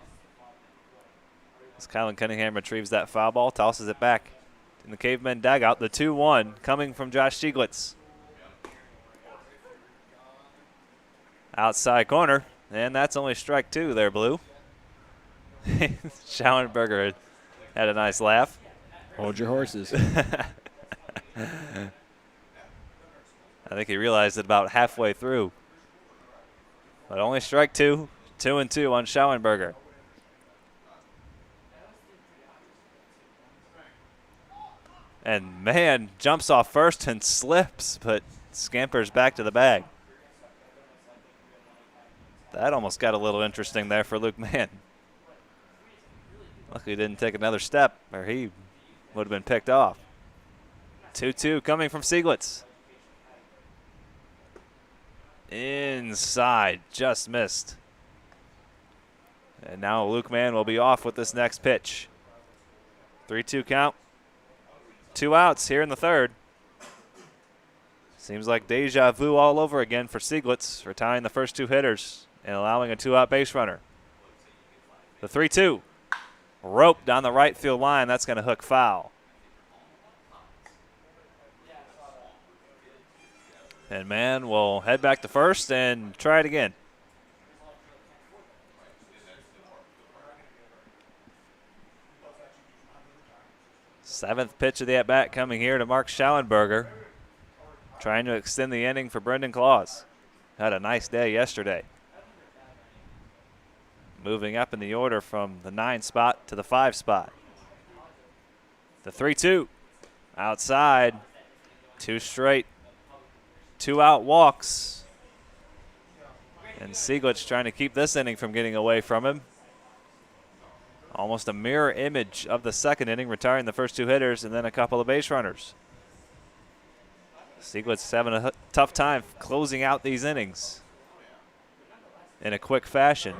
As Kylan Cunningham retrieves that foul ball, tosses it back in the Cavemen dugout. The 2-1 coming from Josh Sieglitz. Outside corner, and that's only strike 2 there, Blue. Schauenberger had a nice laugh. Hold your horses. I think he realized it about halfway through. But only strike 2, 2-2 on Schauenberger. And Mann jumps off first and slips, but scampers back to the bag. That almost got a little interesting there for Luke Mann. Luckily he didn't take another step, or he would have been picked off. 2-2 coming from Sieglitz. Inside, just missed. And now Luke Mann will be off with this next pitch. 3-2 count. 2 outs here in the third. Seems like deja vu all over again for Sieglitz, retiring the first 2 hitters and allowing a 2-out base runner. The 3-2. Rope down the right field line. That's going to hook foul. And Mann will head back to first and try it again. Seventh pitch of the at-bat coming here to Mark Schallenberger, trying to extend the inning for Brendan Claus. Had a nice day yesterday. Moving up in the order from the 9 spot to the 5 spot. The 3-2. Outside. 2 straight. 2-out walks. And Sieglitz trying to keep this inning from getting away from him. Almost a mirror image of the second inning, retiring the first 2 hitters and then a couple of base runners. Sieglitz having a tough time closing out these innings in a quick fashion.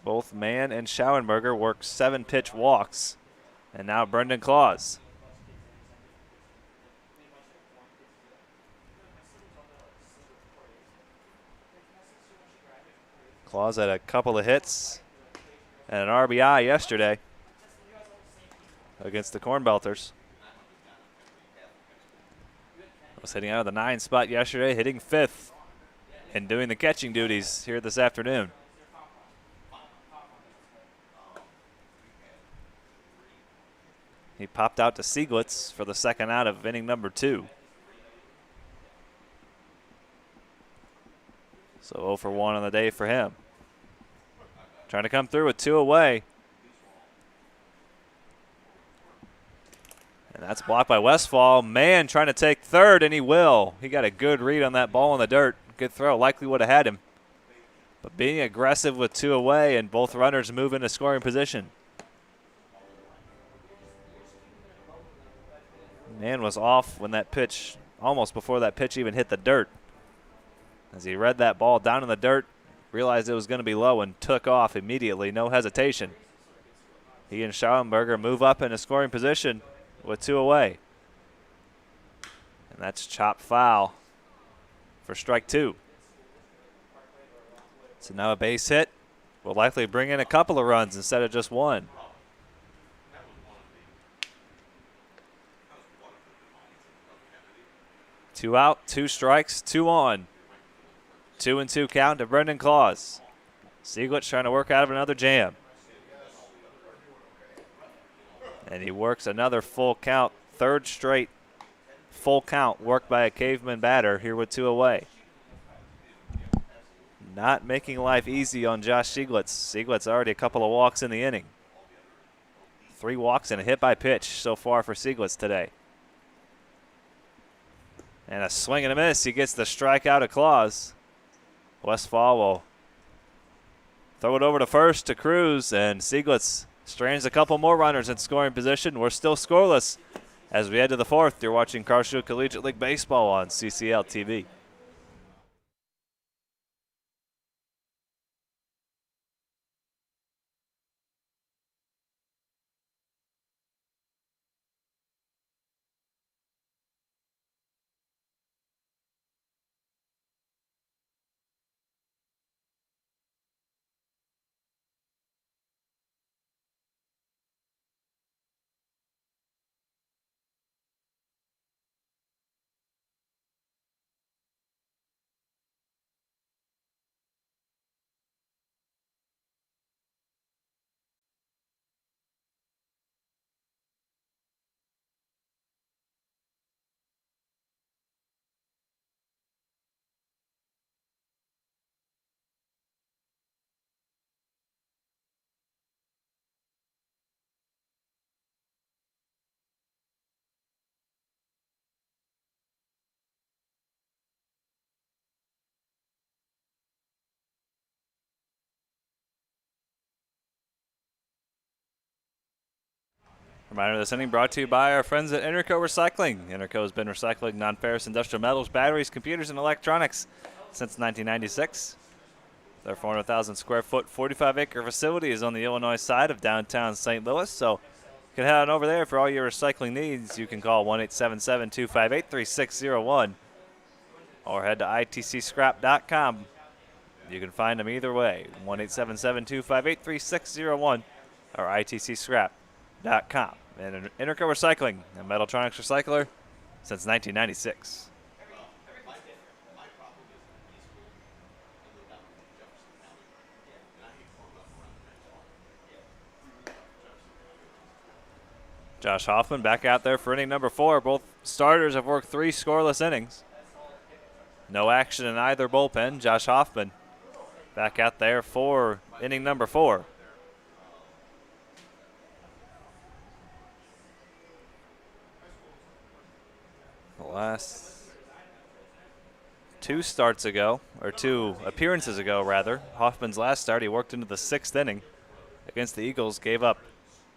Both Mann and Schauenberger worked 7-pitch walks. And now Brendan Claus. Claus had a couple of hits and an RBI yesterday against the Corn Belters. Was hitting out of the 9 spot yesterday, hitting 5th and doing the catching duties here this afternoon. He popped out to Sieglitz for the second out of inning number 2. So 0 for 1 on the day for him. Trying to come through with 2 away. And that's blocked by Westfall. Mann trying to take third, and he will. He got a good read on that ball in the dirt. Good throw, likely would have had him. But being aggressive with 2 away and both runners move into scoring position. Mann was off when that pitch, almost before that pitch even hit the dirt. As he read that ball down in the dirt, realized it was going to be low and took off immediately, no hesitation. He and Schauenberger move up into scoring position with 2 away. And that's chopped foul for strike 2. So now a base hit will likely bring in a couple of runs instead of just 1. Two out, 2 strikes, 2 on. 2-2 count to Brendan Claus. Sieglitz trying to work out of another jam. And he works another full count, 3rd straight full count worked by a Cavemen batter here with 2 away. Not making life easy on Josh Sieglitz. Sieglitz already a couple of walks in the inning. 3 walks and a hit by pitch so far for Sieglitz today. And a swing and a miss. He gets the strikeout of Claus. Westfall will throw it over to first to Cruz, and Sieglitz strands a couple more runners in scoring position. We're still scoreless as we head to the 4th. You're watching Karlsruhe Collegiate League Baseball on CCL TV. Reminder, this inning brought to you by our friends at Interco Recycling. Interco has been recycling non-ferrous industrial metals, batteries, computers, and electronics since 1996. Their 400,000 square foot, 45-acre facility is on the Illinois side of downtown St. Louis, so you can head on over there for all your recycling needs. You can call 1-877-258-3601 or head to itcscrap.com. You can find them either way, 1-877-258-3601 or itcscrap.com. And Interco Recycling, a Metaltronics recycler since 1996. Josh Hoffman back out there for inning number 4. Both starters have worked 3 scoreless innings. No action in either bullpen. Josh Hoffman back out there for inning number 4. The last 2 starts ago, or 2 appearances ago, rather, Hoffman's last start, he worked into the 6th inning against the Eagles, gave up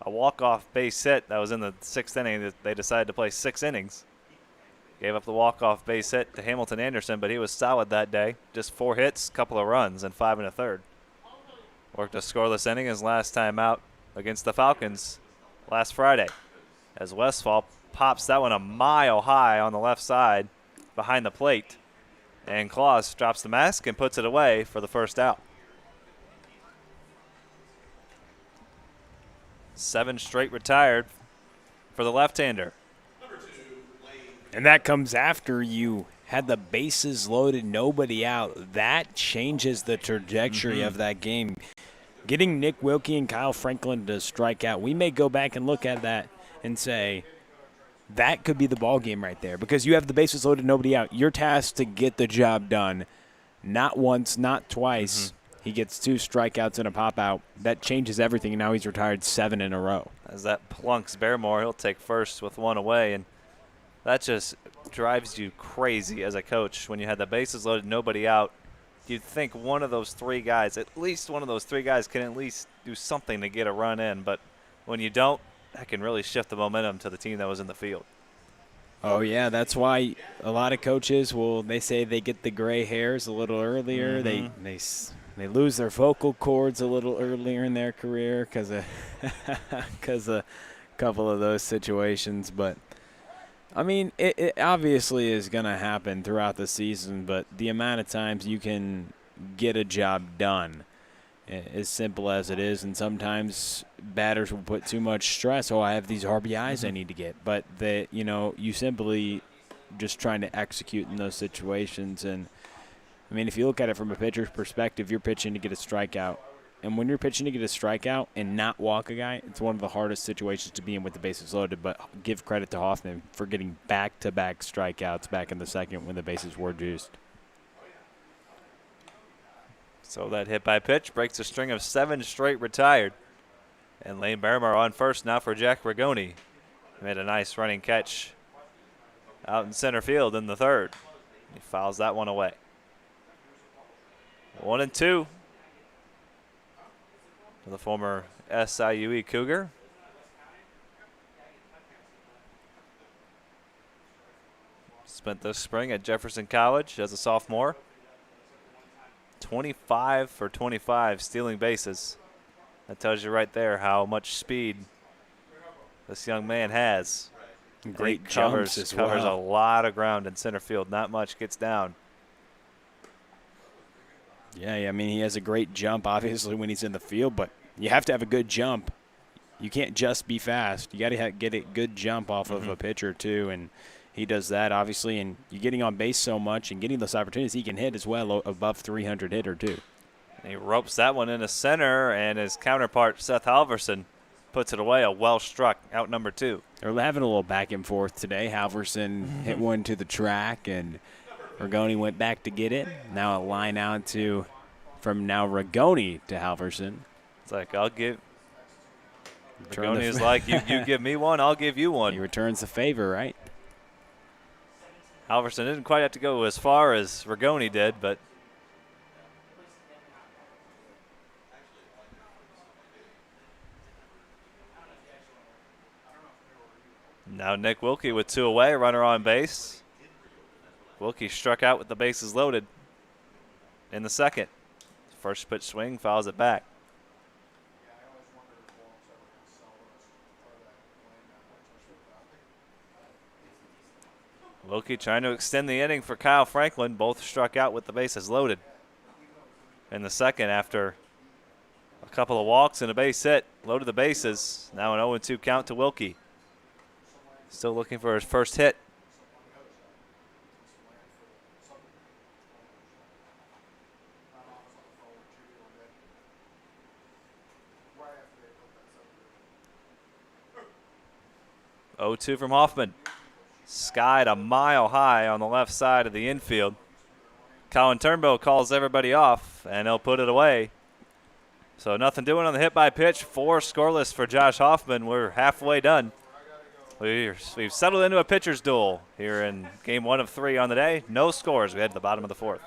a walk-off base hit. That was in the 6th inning. They decided to play 6 innings. Gave up the walk-off base hit to Hamilton Anderson, but he was solid that day. Just 4 hits, couple of runs, and 5 1/3. Worked a scoreless inning his last time out against the Falcons last Friday, as Westfall pops that one a mile high on the left side behind the plate, and Claus drops the mask and puts it away for the first out. 7 straight retired for the left-hander. And that comes after you had the bases loaded, nobody out. That changes the trajectory of that game. Getting Nick Wilkie and Kyle Franklin to strike out, we may go back and look at that and say that could be the ball game right there, because you have the bases loaded, nobody out. You're tasked to get the job done, not once, not twice. He gets 2 strikeouts and a pop-out. That changes everything, and now he's retired 7 in a row. As that plunks Barrymore, he'll take first with 1 away, and that just drives you crazy as a coach. When you had the bases loaded, nobody out, you'd think one of those 3 guys, at least one of those 3 guys, can at least do something to get a run in. But when you don't, that can really shift the momentum to the team that was in the field. Oh, yeah, that's why a lot of coaches they say they get the gray hairs a little earlier. They lose their vocal cords a little earlier in their career because of a couple of those situations. But, I mean, it obviously is going to happen throughout the season, but the amount of times you can get a job done, as simple as it is, and sometimes batters will put too much stress. Oh, I have these RBIs I need to get. But, you simply just trying to execute in those situations. And, I mean, if you look at it from a pitcher's perspective, you're pitching to get a strikeout. And when you're pitching to get a strikeout and not walk a guy, it's one of the hardest situations to be in with the bases loaded. But give credit to Hoffman for getting back-to-back strikeouts back in the second when the bases were juiced. So that hit by pitch breaks a string of 7 straight retired. And Lane Barrymore on first now for Jack Rigoni. He made a nice running catch out in center field in the 3rd. He fouls that one away. 1-2 for the former SIUE Cougar. Spent this spring at Jefferson College as a sophomore. 25 for 25 stealing bases. That tells you right there how much speed this young man has. Great jumps as well. Covers a lot of ground in center field. Not much gets down. Yeah, I mean, he has a great jump, obviously, when he's in the field, but you have to have a good jump. You can't just be fast. You got to get a good jump off of a pitcher, too, and he does that, obviously. And you're getting on base so much and getting those opportunities, he can hit as well, above 300 hitter, too. And he ropes that one into center, and his counterpart, Seth Halverson, puts it away. A well-struck out number 2. They're having a little back and forth today. Halverson hit one to the track, and Rigoni went back to get it. Now a line out from Rigoni to Halverson. It's like, Rigoni is like, you give me one, I'll give you one. He returns the favor, right? Halverson didn't quite have to go as far as Rigoni did, but Now Nick Wilkie with 2 away, runner on base. Wilkie struck out with the bases loaded in the second. First pitch swing, fouls it back. Wilkie trying to extend the inning for Kyle Franklin. Both struck out with the bases loaded in the second after a couple of walks and a base hit. Loaded the bases. Now an 0-2 count to Wilkie. Still looking for his first hit. Oh, 2 from Hoffman. Skied a mile high on the left side of the infield. Colin Turnbow calls everybody off, and he'll put it away. So nothing doing on the hit by pitch. 4 scoreless for Josh Hoffman. We're halfway done. We've settled into a pitcher's duel here in game 1 of 3 on the day. No scores. We head to the bottom of the 4th.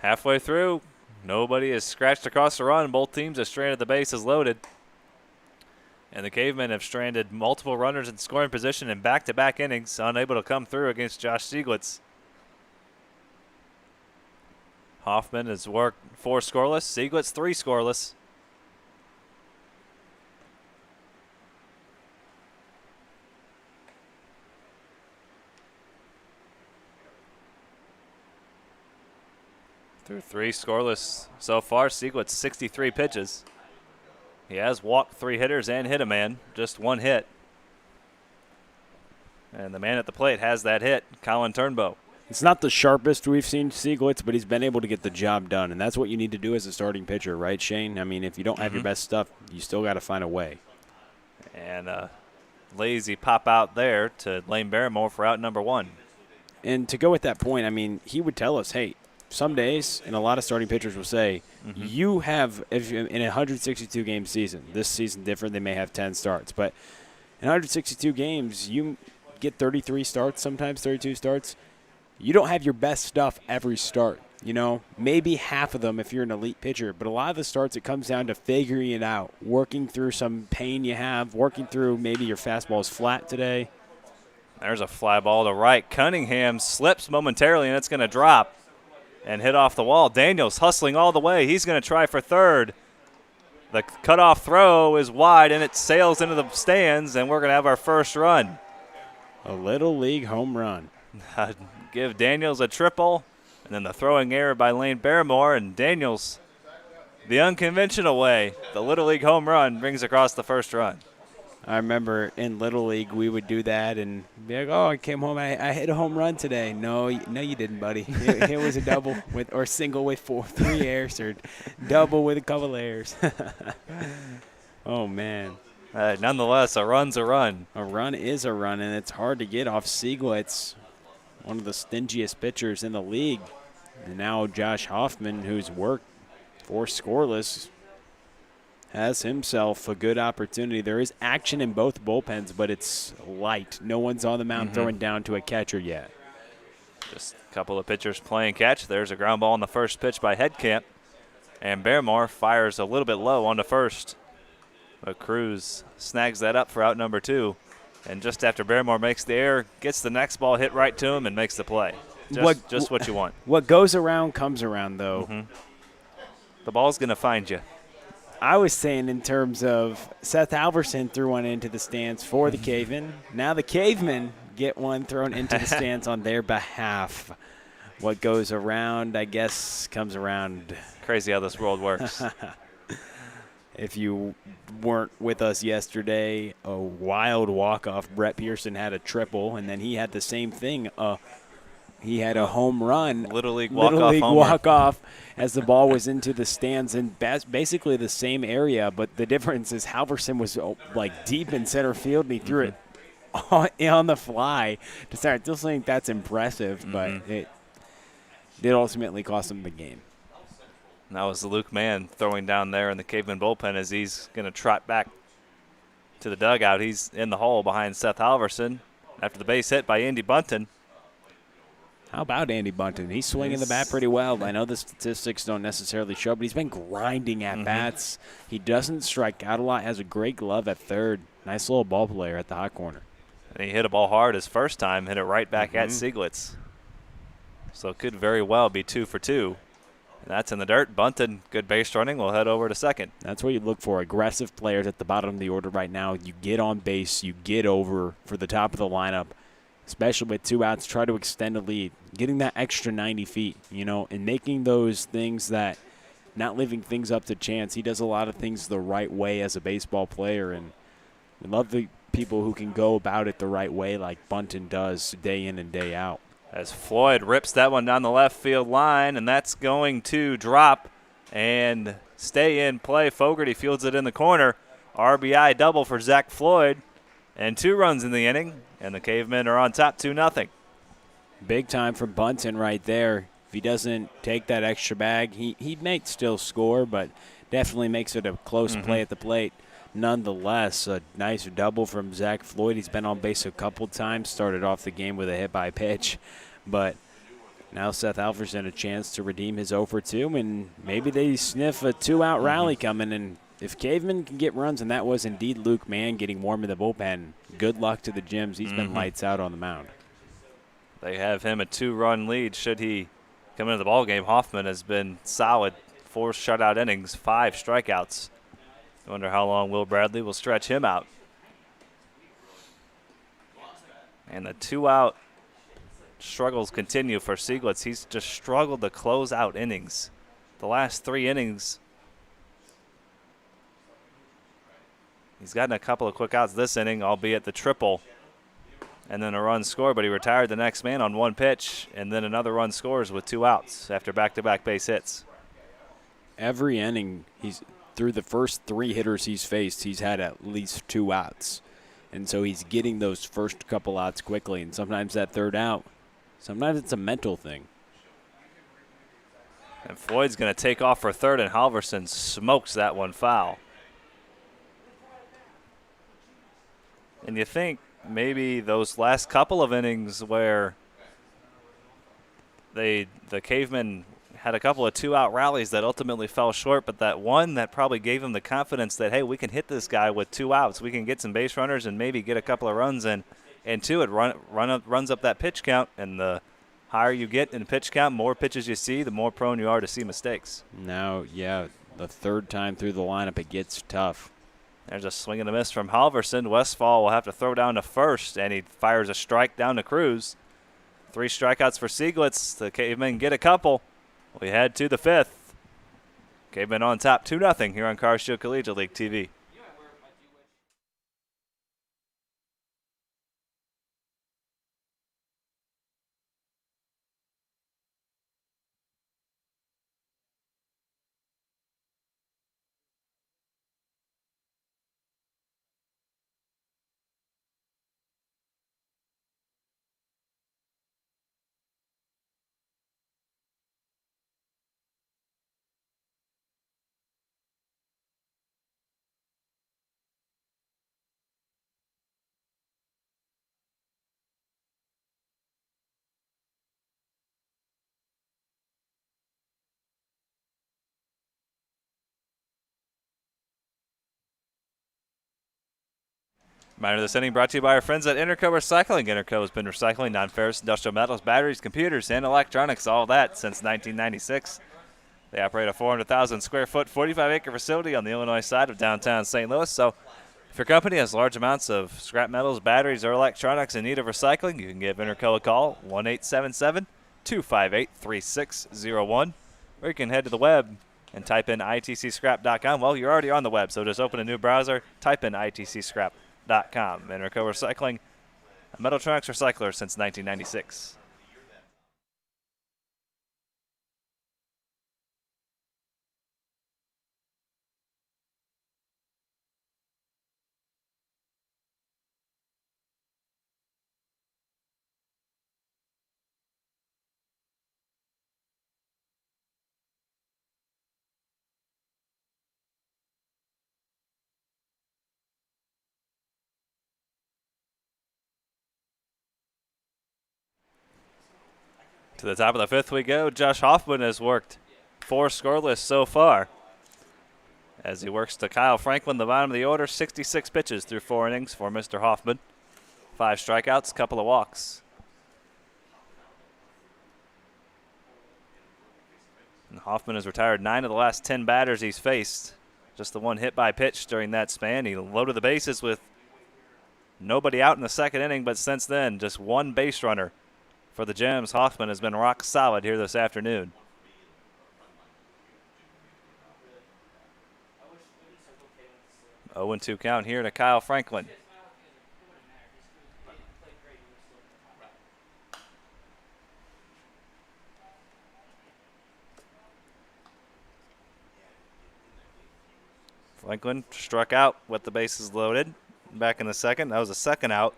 Halfway through, nobody has scratched across the run. Both teams have stranded the bases loaded. And the Cavemen have stranded multiple runners in scoring position in back-to-back innings, unable to come through against Josh Stieglitz. Hoffman has worked 4 scoreless, Stieglitz 3 scoreless. Through 3 scoreless so far, Stieglitz 63 pitches. He has walked 3 hitters and hit a man, just 1 hit. And the man at the plate has that hit, Colin Turnbow. It's not the sharpest we've seen Stieglitz, but he's been able to get the job done, and that's what you need to do as a starting pitcher, right, Shane? I mean, if you don't have your best stuff, you still got to find a way. And lazy pop out there to Lane Barrymore for out number 1. And to go at that point, I mean, he would tell us, hey, some days, and a lot of starting pitchers will say, you have, if in a 162-game season, this season different, they may have 10 starts, but in 162 games, you get 33 starts, sometimes 32 starts. You don't have your best stuff every start, you know, maybe half of them if you're an elite pitcher, but a lot of the starts, it comes down to figuring it out, working through some pain you have, working through maybe your fastball is flat today. There's a fly ball to right. Cunningham slips momentarily, and it's going to drop and hit off the wall. Daniels hustling all the way. He's going to try for third. The cutoff throw is wide, and it sails into the stands, and we're going to have our first run. A little league home run. Give Daniels a triple, and then the throwing error by Lane Barrymore, and Daniels, the unconventional way, the Little League home run, brings across the first run. I remember in Little League we would do that and be like, "Oh, I came home. I hit a home run today." No, no, you didn't, buddy. It was a double or single with 3 airs, or double with a couple airs. Oh man, Nonetheless, a run's a run. a run is a run, and it's hard to get off Sieglitz, one of the stingiest pitchers in the league. And now Josh Hoffman, who's worked for Scoreless, has himself a good opportunity. There is action in both bullpens, but it's light. No one's on the mound throwing down to a catcher yet. Just a couple of pitchers playing catch. There's a ground ball on the first pitch by Headcamp. And Barrymore fires a little bit low on the first. But Cruz snags that up for out number 2. And just after Barrymore makes the error, gets the next ball hit right to him and makes the play. Just what you want. What goes around comes around, though. The ball's going to find you. I was saying in terms of Seth Alverson threw one into the stands for the Cavemen. Now the Cavemen get one thrown into the stands on their behalf. What goes around, I guess, comes around. Crazy how this world works. If you weren't with us yesterday, a wild walk-off. Brett Pearson had a triple, and then he had the same thing. He had a home run. Little League walk-off as the ball was into the stands in basically the same area, but the difference is Halverson was like deep in center field, and he threw it on the fly to start. I still think that's impressive, but it did ultimately cost him the game. And that was Luke Mann throwing down there in the Caveman bullpen as he's going to trot back to the dugout. He's in the hole behind Seth Halverson after the base hit by Andy Bunton. How about Andy Bunton? He's swinging the bat pretty well. I know the statistics don't necessarily show, but he's been grinding at bats. He doesn't strike out a lot, has a great glove at third. Nice little ball player at the hot corner. And he hit a ball hard his first time, hit it right back at Sieglitz. So it could very well be 2 for 2. And that's in the dirt. Bunton, good base running, will head over to second. That's what you look for. Aggressive players at the bottom of the order right now. You get on base, you get over for the top of the lineup. Especially with 2 outs, try to extend a lead. Getting that extra 90 feet, and making those things that, not leaving things up to chance. He does a lot of things the right way as a baseball player, and we love the people who can go about it the right way like Bunton does day in and day out. As Floyd rips that one down the left field line, and that's going to drop and stay in play. Fogarty fields it in the corner. RBI double for Zach Floyd, and 2 runs in the inning. And the Cavemen are on top 2-0. Big time for Bunton right there. If he doesn't take that extra bag, he might still score, but definitely makes it a close play at the plate. Nonetheless, a nice double from Zach Floyd. He's been on base a couple times, started off the game with a hit by pitch. But now Seth Alverson a chance to redeem his 0 for 2, and maybe they sniff a 2-out rally coming. And if Cavemen can get runs, and that was indeed Luke Mann getting warm in the bullpen, good luck to the Gyms. He's been lights out on the mound. They have him a 2-run lead. Should he come into the ballgame, Hoffman has been solid. 4 shutout innings, 5 strikeouts. I wonder how long Will Bradley will stretch him out. And the 2-out struggles continue for Sieglitz. He's just struggled to close out innings. The last 3 innings, he's gotten a couple of quick outs this inning, albeit the triple, and then a run scored, but he retired the next man on 1 pitch, and then another run scores with 2 outs after back-to-back base hits. Every inning, through the first 3 hitters he's faced, he's had at least 2 outs. And so he's getting those first couple outs quickly, and sometimes that 3rd out, sometimes it's a mental thing. And Floyd's going to take off for 3rd, and Halverson smokes that one foul. And you think maybe those last couple of innings where the Cavemen had a couple of 2-out rallies that ultimately fell short, but that one that probably gave them the confidence that, hey, we can hit this guy with 2 outs. We can get some base runners and maybe get a couple of runs in. And 2, it runs up that pitch count, and the higher you get in the pitch count, more pitches you see, the more prone you are to see mistakes. Now, yeah, the 3rd time through the lineup, it gets tough. There's a swing and a miss from Halverson. Westfall will have to throw down to first, and he fires a strike down to Cruz. 3 strikeouts for Sieglitz. The Cavemen get a couple. We head to the 5th. Cavemen on top 2-0 here on Car Show Collegiate League TV. Reminder of this inning brought to you by our friends at Interco Recycling. Interco has been recycling non-ferrous industrial metals, batteries, computers, and electronics, all that since 1996. They operate a 400,000 square foot, 45-acre facility on the Illinois side of downtown St. Louis. So if your company has large amounts of scrap metals, batteries, or electronics in need of recycling, you can give Interco a call, 1-877-258-3601. Or you can head to the web and type in itcscrap.com. Well, you're already on the web, so just open a new browser, type in itcscrap.com. Interco Recycling, a Metaltronics recycler since 1996. To the top of the fifth we go. Josh Hoffman has worked 4 scoreless so far as he works to Kyle Franklin, the bottom of the order. 66 pitches through 4 innings for Mr. Hoffman. 5 strikeouts, couple of walks. And Hoffman has retired 9 of the last 10 batters he's faced. Just the one hit by pitch during that span. He loaded the bases with nobody out in the second inning, but since then, just 1 base runner. For the Gems, Hoffman has been rock solid here this afternoon. Oh, 0-2 count here to Kyle Franklin. Franklin struck out with the bases loaded. Back in the second. That was a second out.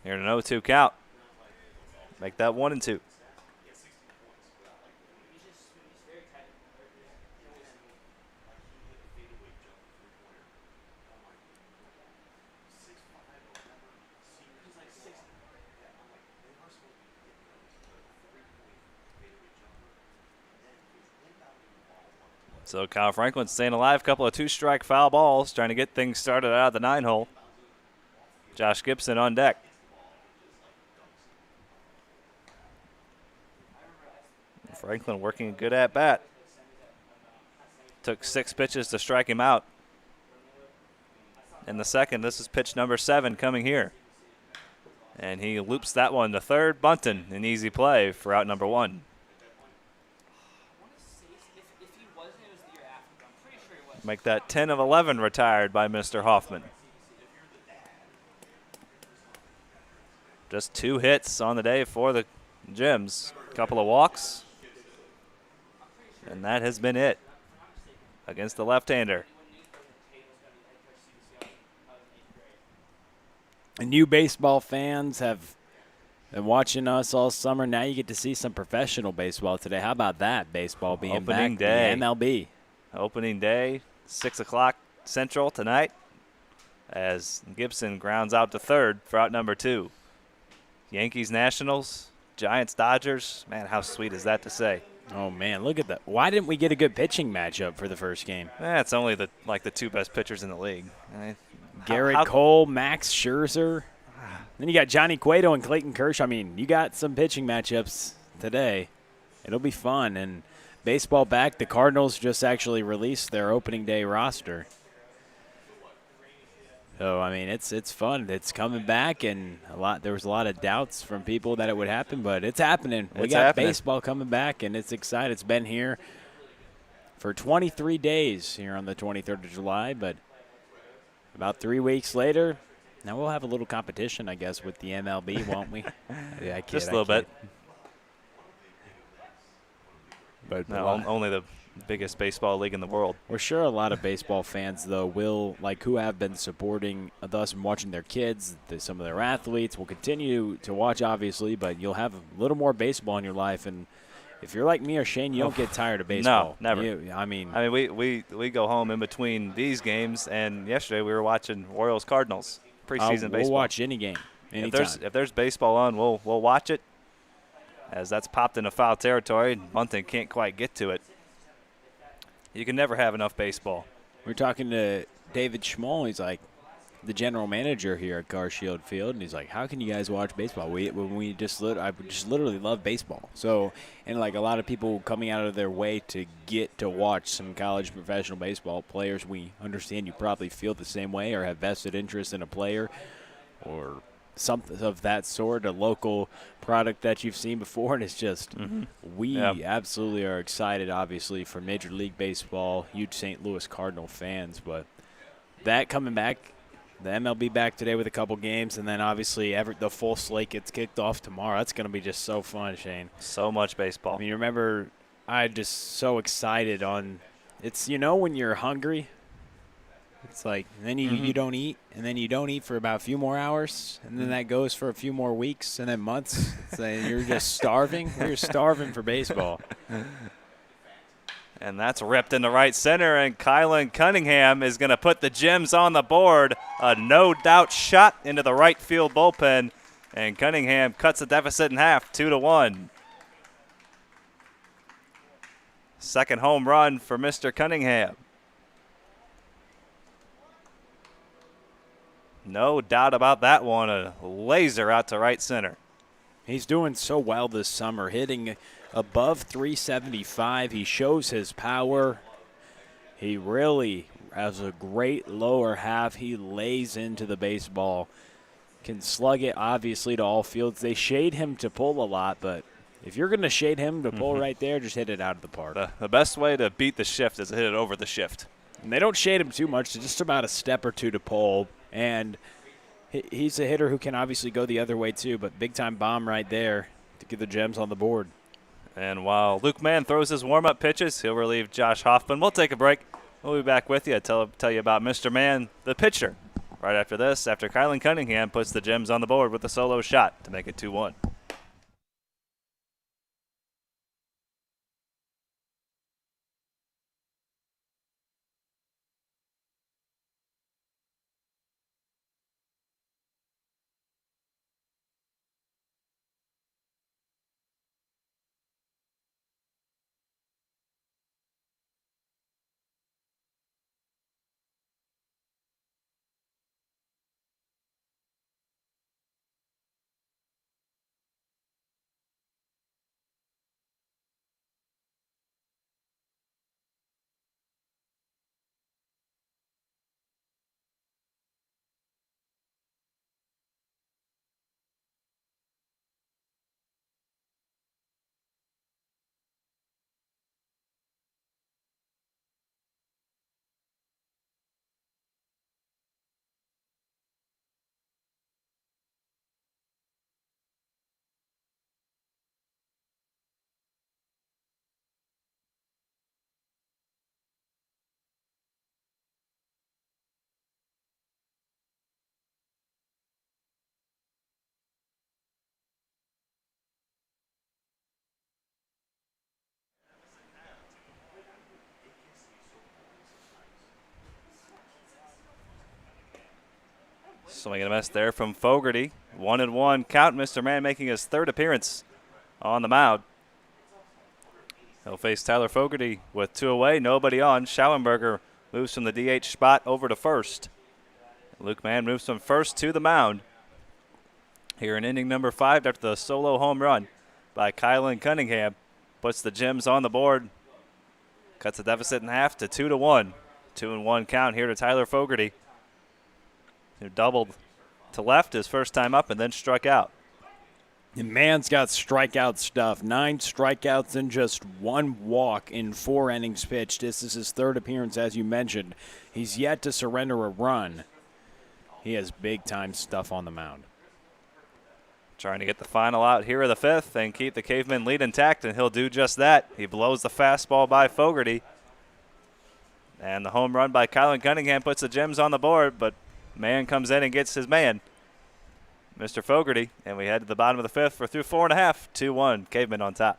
Here an 0-2 count. Make that 1-2. So Kyle Franklin staying alive. Couple of 2-strike foul balls, trying to get things started out of the 9-hole. Josh Gibson on deck. Franklin working a good at bat. Took 6 pitches to strike him out. In the second, this is pitch number 7 coming here. And he loops that one to third. Bunton, an easy play for out number 1. Make that 10 of 11 retired by Mr. Hoffman. Just 2 hits on the day for the Gems. Couple of walks. And that has been it against the left-hander. And you baseball fans have been watching us all summer. Now you get to see some professional baseball today. How about that, baseball being Opening back day. in the MLB? Opening day, 6 o'clock Central tonight as Gibson grounds out to third for out number 2. Yankees, Nationals, Giants, Dodgers. Man, how sweet is that to say? Oh, man, look at that. Why didn't we get a good pitching matchup for the first game? It's only the 2 best pitchers in the league. Garrett Cole, Max Scherzer. Then you got Johnny Cueto and Clayton Kershaw. I mean, you got some pitching matchups today. It'll be fun. And baseball back. The Cardinals just actually released their opening day roster. So, I mean, it's fun. It's coming back, and there was a lot of doubts from people that it would happen, but it's happening. We got baseball coming back, and it's exciting. It's been here for 23 days here on the 23rd of July, but about 3 weeks later, now we'll have a little competition, I guess, with the MLB, won't we? Yeah, I kid, just a little bit. But no, only the biggest baseball league in the world. We're sure a lot of baseball fans, though, who have been supporting us and watching their kids, some of their athletes, will continue to watch, obviously, but you'll have a little more baseball in your life. And if you're like me or Shane, you don't get tired of baseball. No, never. I mean, we go home in between these games, and yesterday we were watching Orioles-Cardinals preseason baseball. We'll watch any game, anytime. If there's baseball on, we'll watch it, as that's popped into foul territory. Bunton can't quite get to it. You can never have enough baseball. We're talking to David Schmoll. He's like, the general manager here at Car Shield Field, and he's like, "How can you guys watch baseball? I just literally love baseball." So, and like a lot of people coming out of their way to get to watch some college professional baseball players, we understand you probably feel the same way or have vested interest in a player or something of that sort, a local product that you've seen before, and it's just we absolutely are excited, obviously, for Major League Baseball, huge St. Louis Cardinal fans, but that coming back, the MLB back today with a couple games, and then obviously the full slate gets kicked off tomorrow. That's going to be just so fun, Shane. So much baseball. I mean, remember, I'm just so excited on – it's, when you're hungry, it's like then you don't eat, and then you don't eat for about a few more hours, and then that goes for a few more weeks and then months. It's like you're just starving. You're starving for baseball. And that's ripped into right center, and Kylan Cunningham is going to put the Gems on the board. A no-doubt shot into the right field bullpen, and Cunningham cuts the deficit in half, 2-1. Second home run for Mr. Cunningham. No doubt about that one, a laser out to right center. He's doing so well this summer, hitting above 375. He shows his power. He really has a great lower half. He lays into the baseball. Can slug it, obviously, to all fields. They shade him to pull a lot, but if you're going to shade him to pull right there, just hit it out of the park. The best way to beat the shift is to hit it over the shift. And they don't shade him too much, just about a step or two to pull. And he's a hitter who can obviously go the other way too, but big-time bomb right there to get the Gems on the board. And while Luke Mann throws his warm-up pitches, he'll relieve Josh Hoffman. We'll take a break. We'll be back with you. Tell you about Mr. Mann, the pitcher, right after this, after Kylan Cunningham puts the Gems on the board with a solo shot to make it 2-1. Swing and a miss there from Fogarty. 1-1 count. Mr. Mann making his third appearance on the mound. He'll face Tyler Fogarty with 2 away, nobody on. Schauenberger moves from the DH spot over to first. Luke Mann moves from first to the mound here in inning number 5 after the solo home run by Kylan Cunningham. Puts the Gems on the board. Cuts the deficit in half to 2-1. 2-1 count here to Tyler Fogarty, who doubled to left his first time up and then struck out. And Mann's got strikeout stuff. 9 strikeouts and just 1 walk in 4 innings pitched. This is his third appearance, as you mentioned. He's yet to surrender a run. He has big-time stuff on the mound. Trying to get the final out here of the 5th and keep the Cavemen lead intact, and he'll do just that. He blows the fastball by Fogarty. And the home run by Kylan Cunningham puts the Gems on the board, but Mann comes in and gets his man, Mr. Fogarty, and we head to the bottom of the 5th. We're through 4.5, 2-1, Cavemen on top.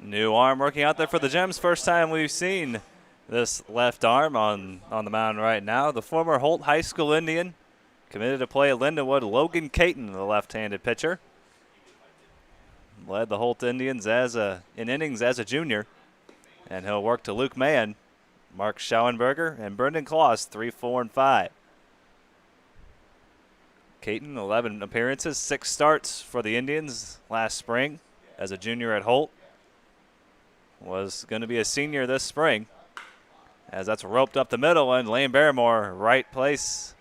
New arm working out there for the Gems. First time we've seen this left arm on the mound right now. The former Holt High School Indian, committed to play at Lindenwood, Logan Caton, the left-handed pitcher. Led the Holt Indians in innings as a junior. And he'll work to Luke Mann, Mark Schauenberger, and Brendan Claus, 3, 4, and 5. Caton, 11 appearances, 6 starts for the Indians last spring as a junior at Holt. Was going to be a senior this spring, as that's roped up the middle, and Lane Barrymore, right place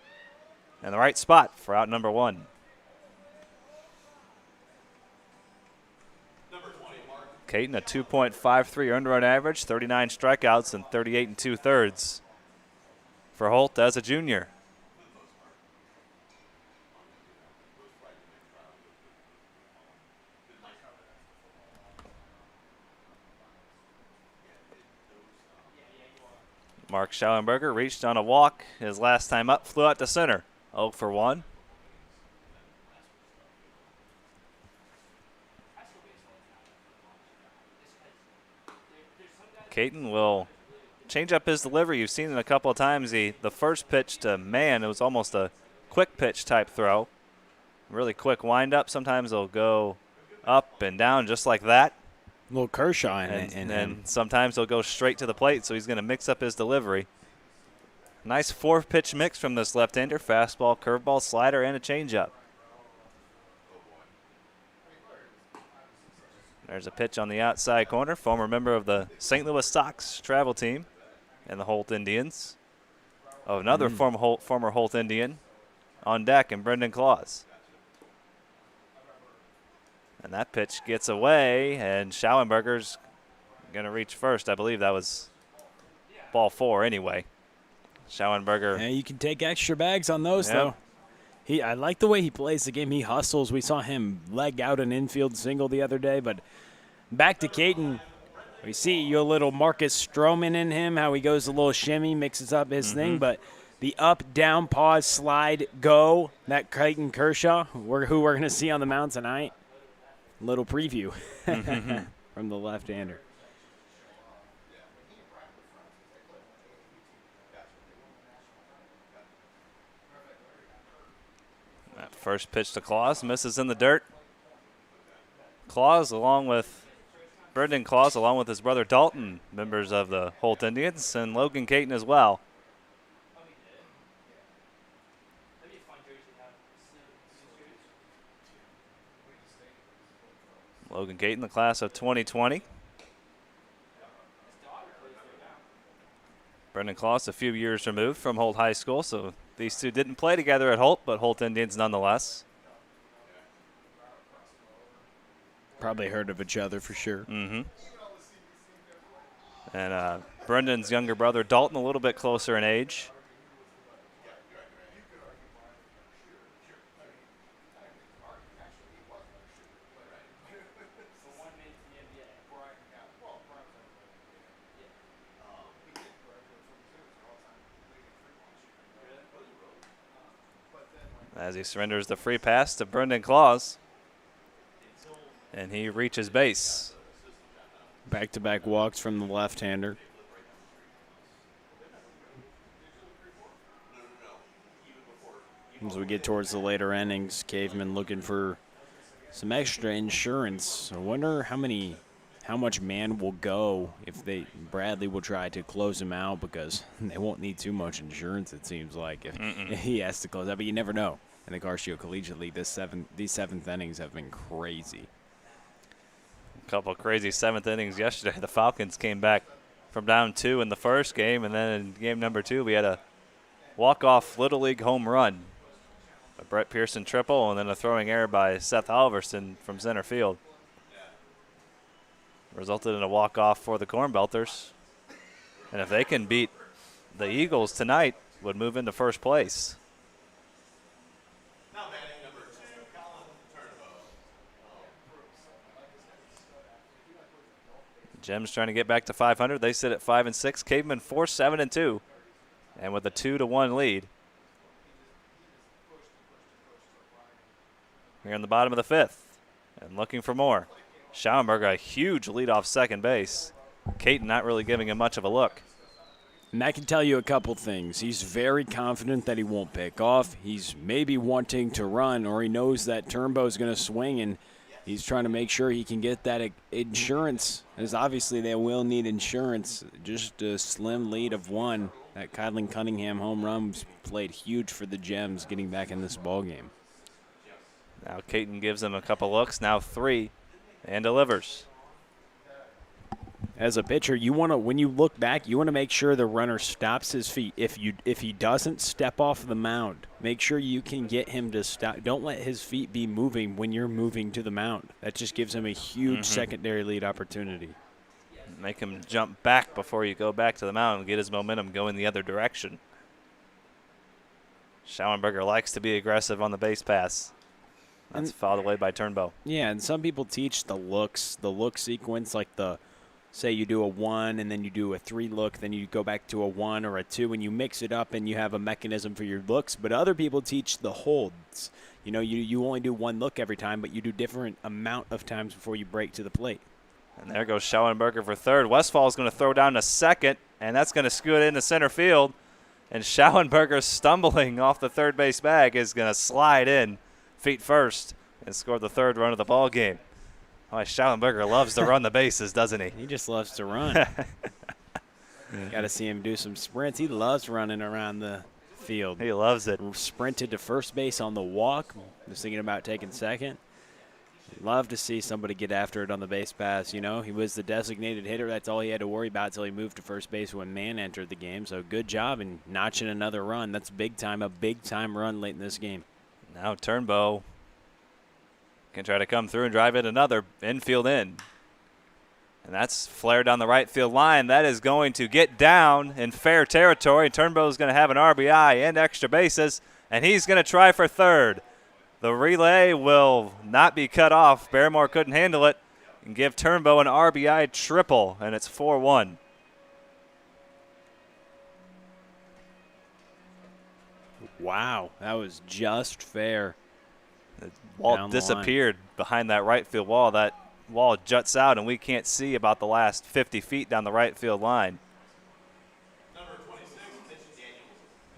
and the right spot for out number 1. Caton, a 2.53 earned run average, 39 strikeouts, and 38 2/3 for Holt as a junior. Mark Schauenberger reached on a walk his last time up, flew out to center. 0 for 1. Caton will change up his delivery. You've seen it a couple of times. The first pitch to Mann, it was almost a quick pitch type throw. Really quick windup. Sometimes they'll go up and down just like that. A little Kershaw and sometimes he'll go straight to the plate, so he's going to mix up his delivery. Nice 4-pitch mix from this left-hander: fastball, curveball, slider, and a changeup. There's a pitch on the outside corner. Former member of the St. Louis Sox travel team and the Holt Indians. Oh, another former Holt Indian on deck, and Brendan Claus. And that pitch gets away, and Schauenberger's going to reach first. I believe that was ball 4 anyway. Schauenberger. Yeah, you can take extra bags on those, though. I like the way he plays the game. He hustles. We saw him leg out an infield single the other day. But back to Caton, we see your little Marcus Stroman in him, how he goes a little shimmy, mixes up his thing. But the up, down, pause, slide, go, that Caton Kershaw, who we're going to see on the mound tonight. Little preview from the left-hander. That first pitch to Claus misses in the dirt. Claus, along with Brendan Claus, along with his brother Dalton, members of the Holt Indians, and Logan Caton as well. Logan Caton, the class of 2020. Brendan Claus, a few years removed from Holt High School, so these two didn't play together at Holt, but Holt Indians nonetheless. Probably heard of each other for sure. And Brendan's younger brother Dalton, a little bit closer in age. As he surrenders the free pass to Brendan Claus. And he reaches base. Back-to-back walks from the left-hander. As we get towards the later innings, Cavemen looking for some extra insurance. I wonder how much Mann will go if Bradley will try to close him out, because they won't need too much insurance, it seems like, if he has to close out. But you never know. In the Garcia Collegiate League, these seventh innings have been crazy. A couple of crazy 7th innings yesterday. The Falcons came back from down 2 in the first game, and then in game number 2 we had a walk-off Little League home run. A Brett Pearson triple, and then a throwing error by Seth Halverson from center field. Resulted in a walk-off for the Corn Belters. And if they can beat the Eagles tonight, would move into first place. Gems trying to get back to 500. They sit at 5 and 6. Cavemen 4, 7 and 2, and with a 2-1 lead. Here in the bottom of the 5th, and looking for more. Schauenberger, a huge lead off second base. Caton not really giving him much of a look. And that can tell you a couple things. He's very confident that he won't pick off. He's maybe wanting to run, or he knows that Turnbow's going to swing, and he's trying to make sure he can get that insurance, as obviously they will need insurance. Just a slim lead of 1. That Kylan Cunningham home run played huge for the Gems getting back in this ball game. Now Caton gives him a couple looks, now 3, and delivers. As a pitcher, you want to, when you look back, you want to make sure the runner stops his feet. If he doesn't step off the mound, make sure you can get him to stop. Don't let his feet be moving when you're moving to the mound. That just gives him a huge secondary lead opportunity. Make him jump back before you go back to the mound and get his momentum going the other direction. Schauenberger likes to be aggressive on the base pass. That's fouled away by Turnbow. Yeah, and some people teach the look sequence, like say you do a 1 and then you do a 3 look, then you go back to a 1 or a 2, and you mix it up and you have a mechanism for your looks. But other people teach the holds. You know, you only do 1 look every time, but you do different amount of times before you break to the plate. And there goes Schauenberger for third. Westfall is going to throw down to second, and that's going to scoot into center field. And Schauenberger, stumbling off the third base bag, is going to slide in feet first and score the 3rd run of the ball game. Oh, Schauenberger loves to run the bases, doesn't he? He just loves to run. Got to see him do some sprints. He loves running around the field. He loves it. Sprinted to first base on the walk. Was thinking about taking second. Love to see somebody get after it on the base pass. You know, he was the designated hitter. That's all he had to worry about until he moved to first base when man entered the game. So good job in notching another run. That's big time, a big-time run late in this game. Now Turnbow can try to come through and drive it another infield in. And that's flared down the right field line. That is going to get down in fair territory. Turnbow is going to have an RBI and extra bases, and he's going to try for third. The relay will not be cut off. Barrymore couldn't handle it and give Turnbow an RBI triple, and it's 4-1. Wow, that was just fair. The wall disappeared behind that right field wall. That wall juts out, and we can't see about the last 50 feet down the right field line.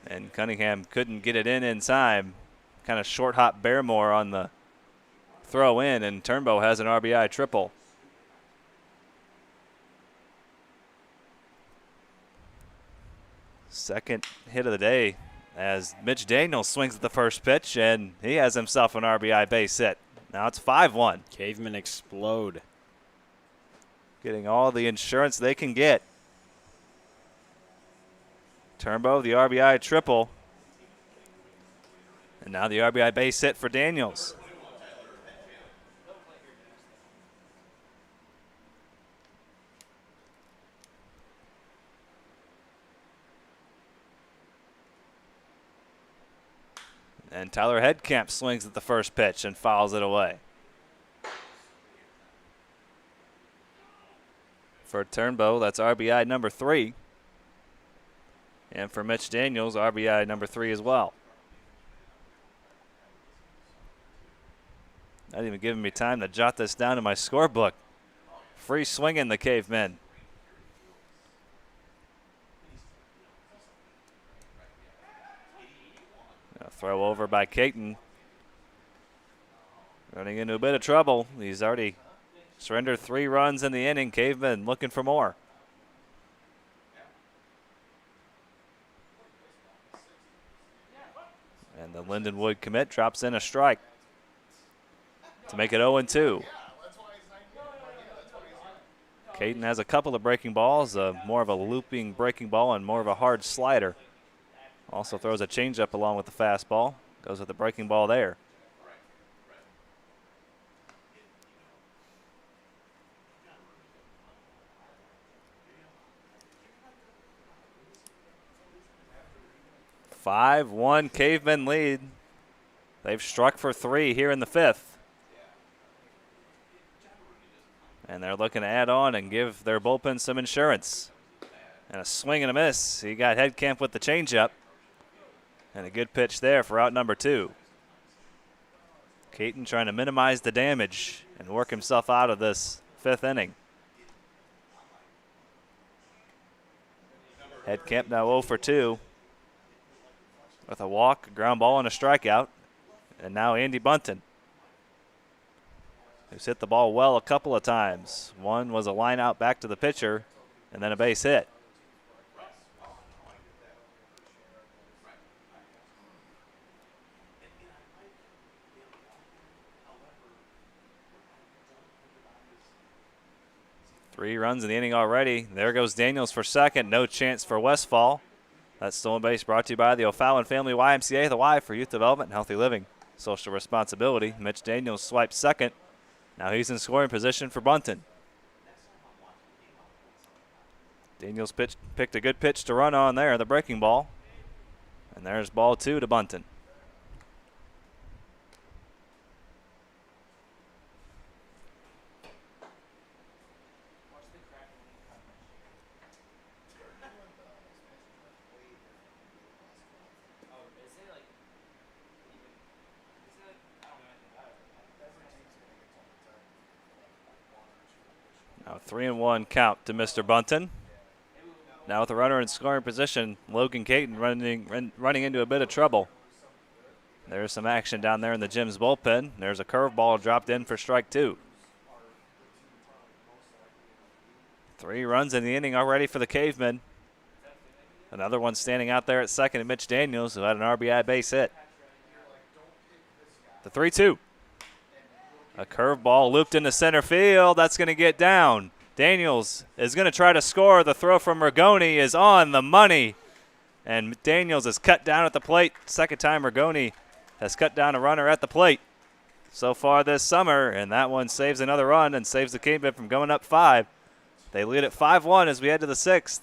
And Cunningham couldn't get it in time. Kind of short hop Barrymore on the throw in, and Turnbow has an RBI triple. Second hit of the day as Mitch Daniels swings at the first pitch, and he has himself an RBI base hit. Now it's 5-1. Cavemen explode. Getting all the insurance they can get. Turnbow, the RBI triple. And now the RBI base hit for Daniels. And Tyler Headkamp swings at the first pitch and fouls it away. For Turnbow, that's RBI number 3. And for Mitch Daniels, RBI number 3 as well. Not even giving me time to jot this down in my scorebook. Free swinging the Cavemen. A throw over by Caton. Running into a bit of trouble. He's already surrendered 3 runs in the inning. Cavemen looking for more. And the Lindenwood commit drops in a strike to make it 0-2. Caton has a couple of breaking balls, more of a looping breaking ball and more of a hard slider. Also throws a changeup along with the fastball. Goes with the breaking ball there. (5-1) Cavemen lead. They've struck for 3 here in the 5th. And they're looking to add on and give their bullpen some insurance. And a swing and a miss. He got Headkamp with the changeup. And a good pitch there for out number 2. Caton trying to minimize the damage and work himself out of this 5th inning. Headcamp now 0 for 2 with a walk, a ground ball, and a strikeout. And now Andy Bunton, who's hit the ball well a couple of times. One was a line out back to the pitcher, and then a base hit. Three runs in the inning already. There goes Daniels for second. No chance for Westfall. That stolen base brought to you by the O'Fallon Family YMCA, the Y for youth development and healthy living. Social responsibility. Mitch Daniels swipes second. Now he's in scoring position for Bunton. Daniels picked a good pitch to run on there, the breaking ball. And there's ball 2 to Bunton. Now 3-1 count to Mr. Bunton. Now with a runner in scoring position, Logan Caton running into a bit of trouble. There's some action down there in the Gym's bullpen. There's a curveball dropped in for strike 2. 3 runs in the inning already for the Cavemen. Another one standing out there at second, Mitch Daniels, who had an RBI base hit. The 3-2. A curveball looped into center field. That's going to get down. Daniels is going to try to score. The throw from Rigoni is on the money. And Daniels is cut down at the plate. Second time Rigoni has cut down a runner at the plate so far this summer. And that one saves another run and saves the Cavemen from going up 5. They lead at 5-1 as we head to the 6th.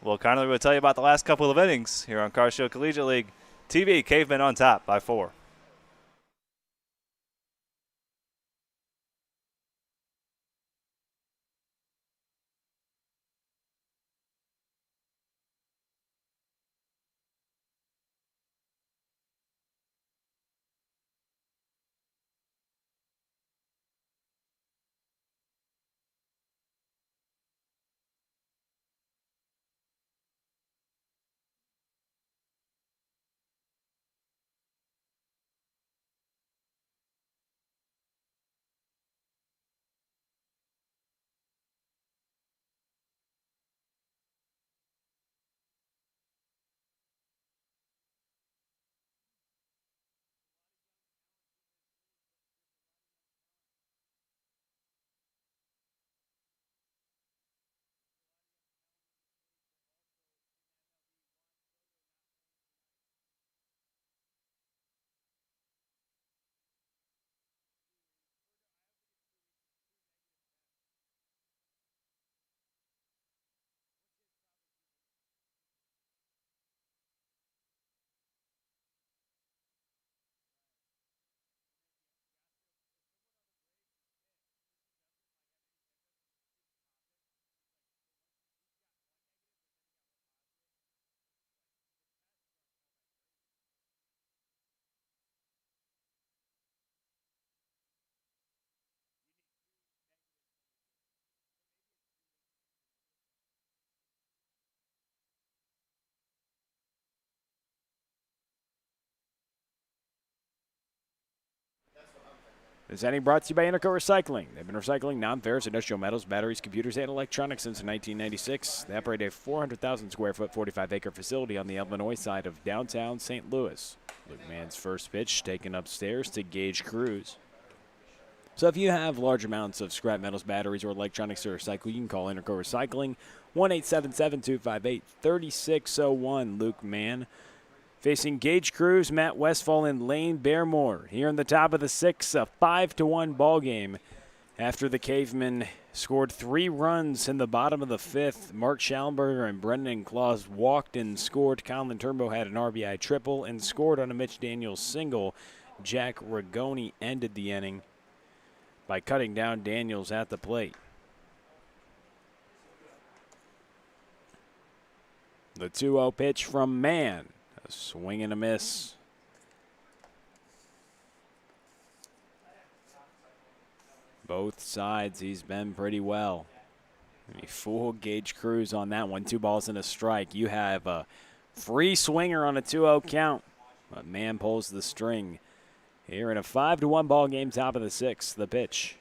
Will Connolly will tell you about the last couple of innings here on Car Show Collegiate League TV. Cavemen on top by 4. This inning brought to you by Interco Recycling. They've been recycling non-ferrous industrial metals, batteries, computers, and electronics since 1996. They operate a 400,000 square foot, 45-acre facility on the Illinois side of downtown St. Louis. Luke Mann's first pitch taken upstairs to Gage Cruz. So if you have large amounts of scrap metals, batteries, or electronics to recycle, you can call Interco Recycling, 1-877-258-3601. Luke Mann facing Gage Cruz, Matt Westfall, and Lane Baremore. Here in the top of the 6th, a 5-1 ball game. After the Cavemen scored 3 runs in the bottom of the 5th, Mark Schallenberger and Brendan Claus walked and scored. Colin Turnbow had an RBI triple and scored on a Mitch Daniels single. Jack Rigoni ended the inning by cutting down Daniels at the plate. The 2-0 pitch from Mann. A swing and a miss. Both sides, he's been pretty well. Full Gage Cruz on that one. 2 balls and a strike. You have a free swinger on a 2-0 count. But man pulls the string. Here in a 5-1 ball game, top of the 6th. The pitch.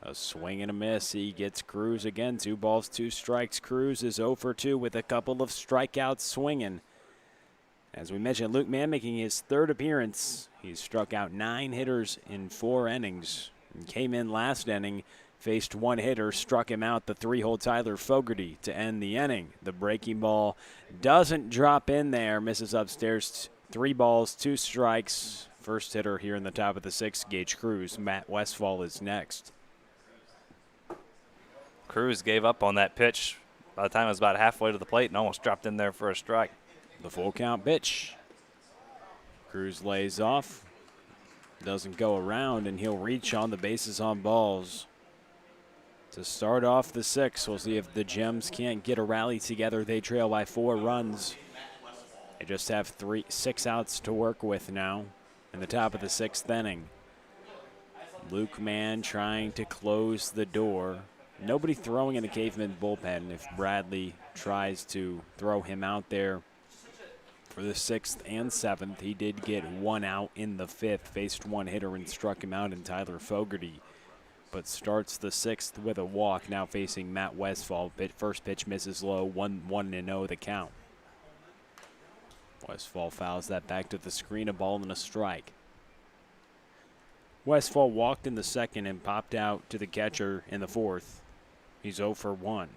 A swing and a miss. He gets Cruz again. 2 balls, 2 strikes. Cruz is 0 for 2 with a couple of strikeouts swinging. As we mentioned, Luke Mann making his 3rd appearance. He's struck out 9 hitters in 4 innings. And came in last inning, faced 1 hitter, struck him out, the 3-hole Tyler Fogarty to end the inning. The breaking ball doesn't drop in there, misses upstairs. 3 balls, 2 strikes. First hitter here in the top of the 6th, Gage Cruz. Matt Westfall is next. Cruz gave up on that pitch by the time it was about halfway to the plate and almost dropped in there for a strike. The full count pitch. Cruz lays off. Doesn't go around, and he'll reach on the bases on balls. To start off the 6th, we'll see if the Gems can't get a rally together. They trail by 4 runs. They just have 6 outs to work with now in the top of the 6th inning. Luke Mann trying to close the door. Nobody throwing in the Cavemen bullpen. If Bradley tries to throw him out there for the 6th and 7th, he did get 1 out in the 5th, faced 1 hitter and struck him out in Tyler Fogarty, but starts the 6th with a walk, now facing Matt Westfall. First pitch misses low, 1-0 the count. Westfall fouls that back to the screen, a ball and a strike. Westfall walked in the 2nd and popped out to the catcher in the 4th. He's 0 for 1.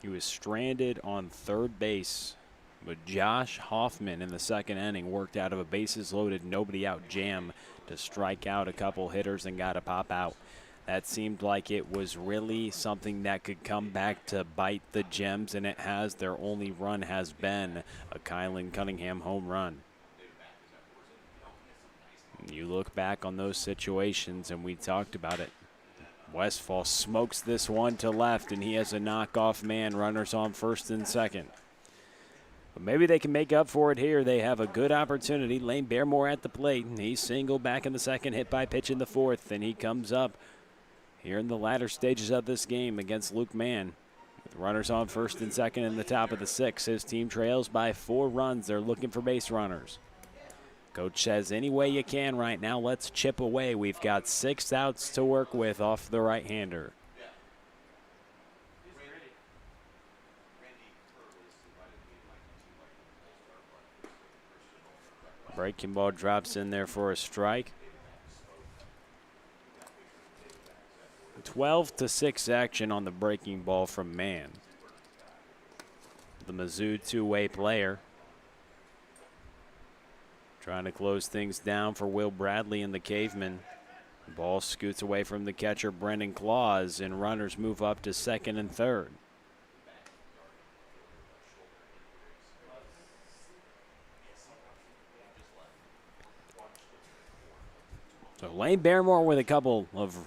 He was stranded on 3rd base, but Josh Hoffman in the 2nd inning worked out of a bases-loaded, nobody-out jam to strike out a couple hitters and got a pop out. That seemed like it was really something that could come back to bite the Gems, and it has. Their only run has been a Kylan Cunningham home run. You look back on those situations, and we talked about it. Westfall smokes this one to left, and he has a knockoff man. Runners on 1st and 2nd. But maybe they can make up for it here. They have a good opportunity. Lane Baremore at the plate. He's single back in the 2nd, hit by pitch in the 4th, and he comes up here in the latter stages of this game against Luke Mann. With runners on 1st and 2nd in the top of the 6th, his team trails by 4 runs. They're looking for base runners. Coach says, any way you can right now, let's chip away. We've got 6 outs to work with off the right-hander. Breaking ball drops in there for a strike. 12-6 action on the breaking ball from Mann. The Mizzou 2-way player. Trying to close things down for Will Bradley and the Cavemen. The ball scoots away from the catcher, Brendan Claus, and runners move up to 2nd and 3rd. So Lane Baremore with a couple of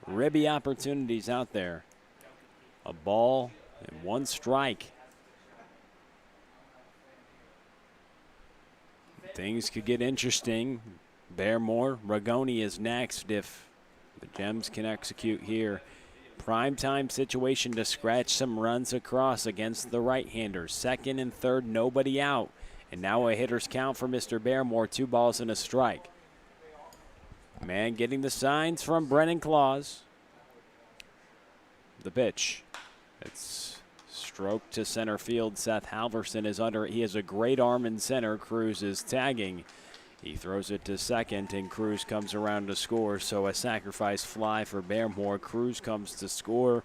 ribby opportunities out there. A ball and 1 strike. Things could get interesting. Baremore, Ragoni is next if the Gems can execute here. Primetime situation to scratch some runs across against the right-handers. 2nd and 3rd, nobody out. And now a hitter's count for Mr. Baremore, 2 balls and a strike. Man getting the signs from Brennan Claus. The pitch. It's stroke to center field. Seth Halverson is under it. He has a great arm in center. Cruz is tagging. He throws it to 2nd, and Cruz comes around to score. So a sacrifice fly for Baremore. Cruz comes to score.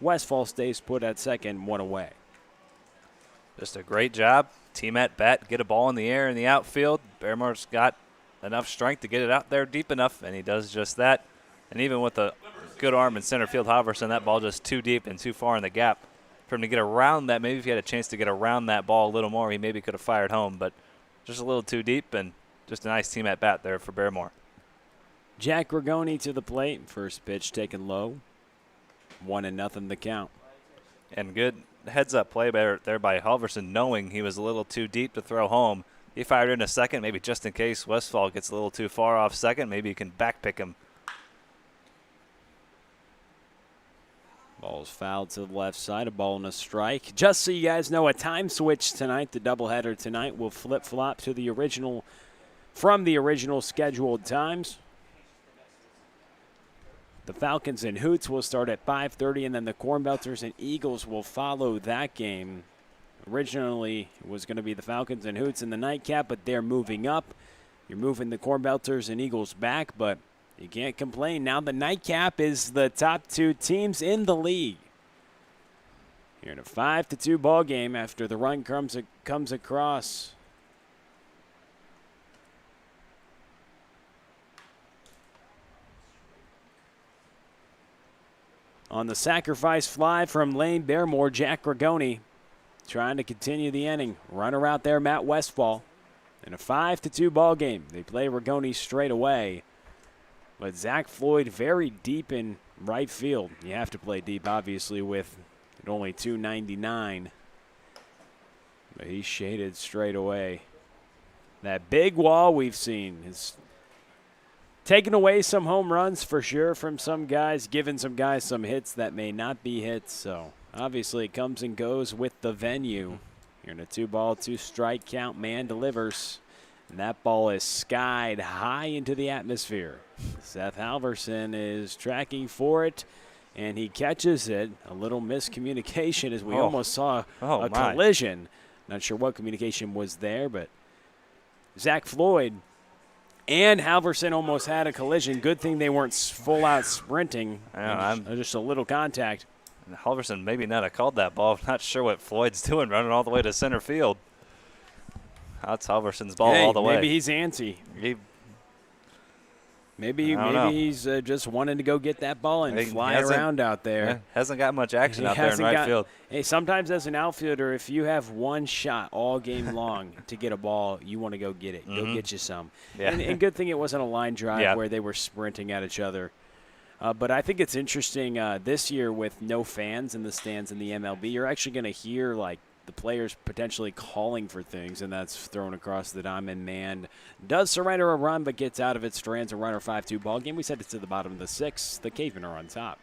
Westfall stays put at 2nd, 1 away. Just a great job. Team at bat, get a ball in the air in the outfield. Baremore's got enough strength to get it out there deep enough, and he does just that. And even with a good arm in center field, Halverson, that ball just too deep and too far in the gap for him to get around that. Maybe if he had a chance to get around that ball a little more, he maybe could have fired home, but just a little too deep, and just a nice team at bat there for Baremore. Jack Ragoni to the plate. First pitch taken low. 1-0 the count. And good heads-up play there by Halverson, knowing he was a little too deep to throw home. He fired in a second, maybe just in case Westfall gets a little too far off second. Maybe you can backpick him. Ball's fouled to the left side, a ball and a strike. Just so you guys know, a time switch tonight. The doubleheader tonight will flip-flop to the original, from the original scheduled times. The Falcons and Hoots will start at 5:30, and then the Cornbelters and Eagles will follow that game. Originally, it was going to be the Falcons and Hoots in the nightcap, but they're moving up. You're moving the Cornbelters and Eagles back, but you can't complain. Now the nightcap is the top two teams in the league. You're in a 5-2 ball game after the run comes across. On the sacrifice fly from Lane Baremore, Jack Grigoni trying to continue the inning. Runner out there, Matt Westfall. In a 5-2 ball game, they play Rigoni straight away. But Zach Floyd very deep in right field. You have to play deep, obviously, with at only 299. But he's shaded straight away. That big wall we've seen is taking away some home runs for sure from some guys, giving some guys some hits that may not be hits. So obviously it comes and goes with the venue. You're in a 2-ball, 2-strike count. Man delivers. And that ball is skied high into the atmosphere. Seth Halverson is tracking for it, and he catches it. A little miscommunication as we almost saw a collision. Not sure what communication was there, but Zach Floyd and Halverson almost had a collision. Good thing they weren't full out sprinting. Just a little contact. Halverson maybe not have called that ball. Not sure what Floyd's doing running all the way to center field. That's Halverson's ball all the way. Maybe he's antsy. Maybe he's just wanting to go get that ball and fly around out there. Yeah, hasn't got much action out there in right field. Hey, sometimes as an outfielder, if you have one shot all game long to get a ball, you want to go get it. Go get you some. Yeah. And good thing it wasn't a line drive where they were sprinting at each other. But I think it's interesting this year with no fans in the stands in the MLB, you're actually going to hear like the players potentially calling for things, and that's thrown across the diamond. Man does surrender a run, but gets out of it. Strands a runner, 5-2 ball game. We set it to the bottom of the 6th. The Cavemen are on top.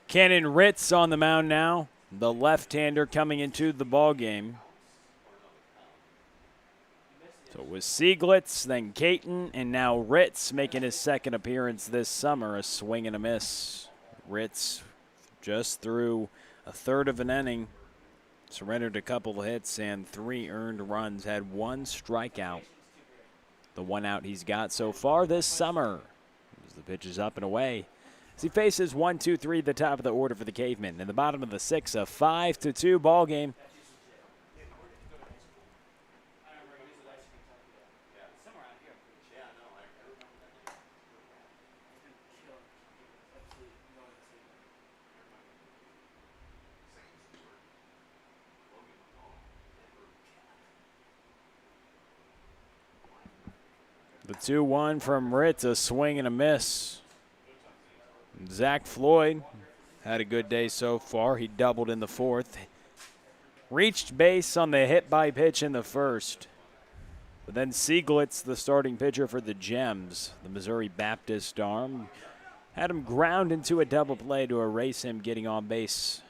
Cannon Ritz on the mound now. the left-hander coming into the ball game. So it was Sieglitz, then Caton, and now Ritz making his second appearance this summer. A swing and a miss. Ritz just threw a third of an inning, surrendered a couple of hits and 3 earned runs, had 1 strikeout. The 1 out he's got so far this summer. As the pitch is up and away. As he faces 1, 2, 3, the top of the order for the Cavemen. In the bottom of the 6th, a 5-2 ball game. The 2-1 from Ritz, a swing and a miss. Zach Floyd had a good day so far. He doubled in the 4th. Reached base on the hit by pitch in the 1st. But then Sieglitz, the starting pitcher for the Gems, the Missouri Baptist arm, had him ground into a double play to erase him getting on base.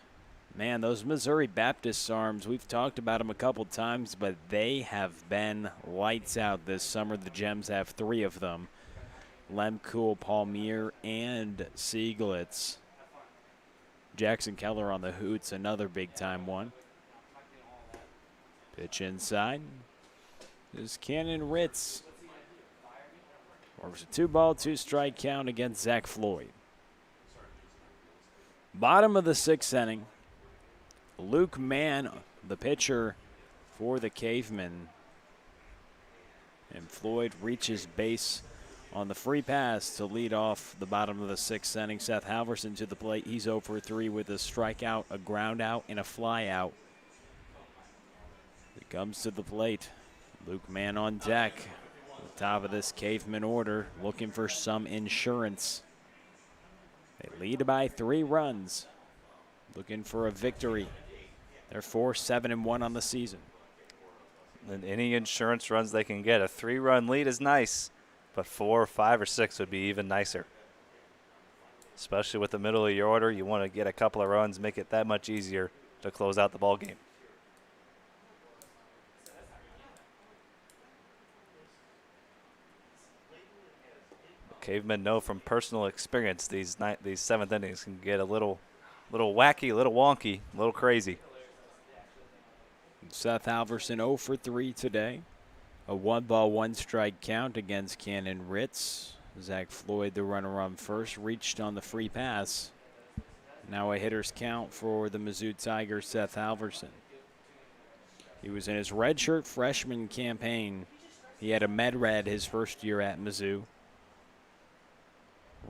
Man, those Missouri Baptist arms, we've talked about them a couple times, but they have been lights out this summer. The Gems have 3 of them. Lemkool, Palmier, and Sieglitz. Jackson Keller on the hoots, another big-time one. Pitch inside. This is Cannon Ritz. Works a 2-ball, 2-strike count against Zach Floyd. Bottom of the 6th inning. Luke Mann, the pitcher for the Cavemen. And Floyd reaches base on the free pass to lead off the bottom of the 6th inning. Seth Halverson to the plate. He's 0 for 3 with a strikeout, a ground out, and a fly out. He comes to the plate. Luke Mann on deck. The top of this Caveman order, looking for some insurance. They lead by 3 runs. Looking for a victory. They're 4-7-1 on the season. And any insurance runs they can get. A 3-run lead is nice, but 4, 5, or 6 would be even nicer. Especially with the middle of your order, you want to get a couple of runs, make it that much easier to close out the ball game. Cavemen know from personal experience these 7th innings can get a little wacky, a little wonky, a little crazy. Seth Halverson 0 for 3 today. A 1-ball, 1-strike count against Cannon Ritz. Zach Floyd, the runner on first, reached on the free pass. Now a hitter's count for the Mizzou Tigers, Seth Halverson. He was in his redshirt freshman campaign. He had a med red his first year at Mizzou.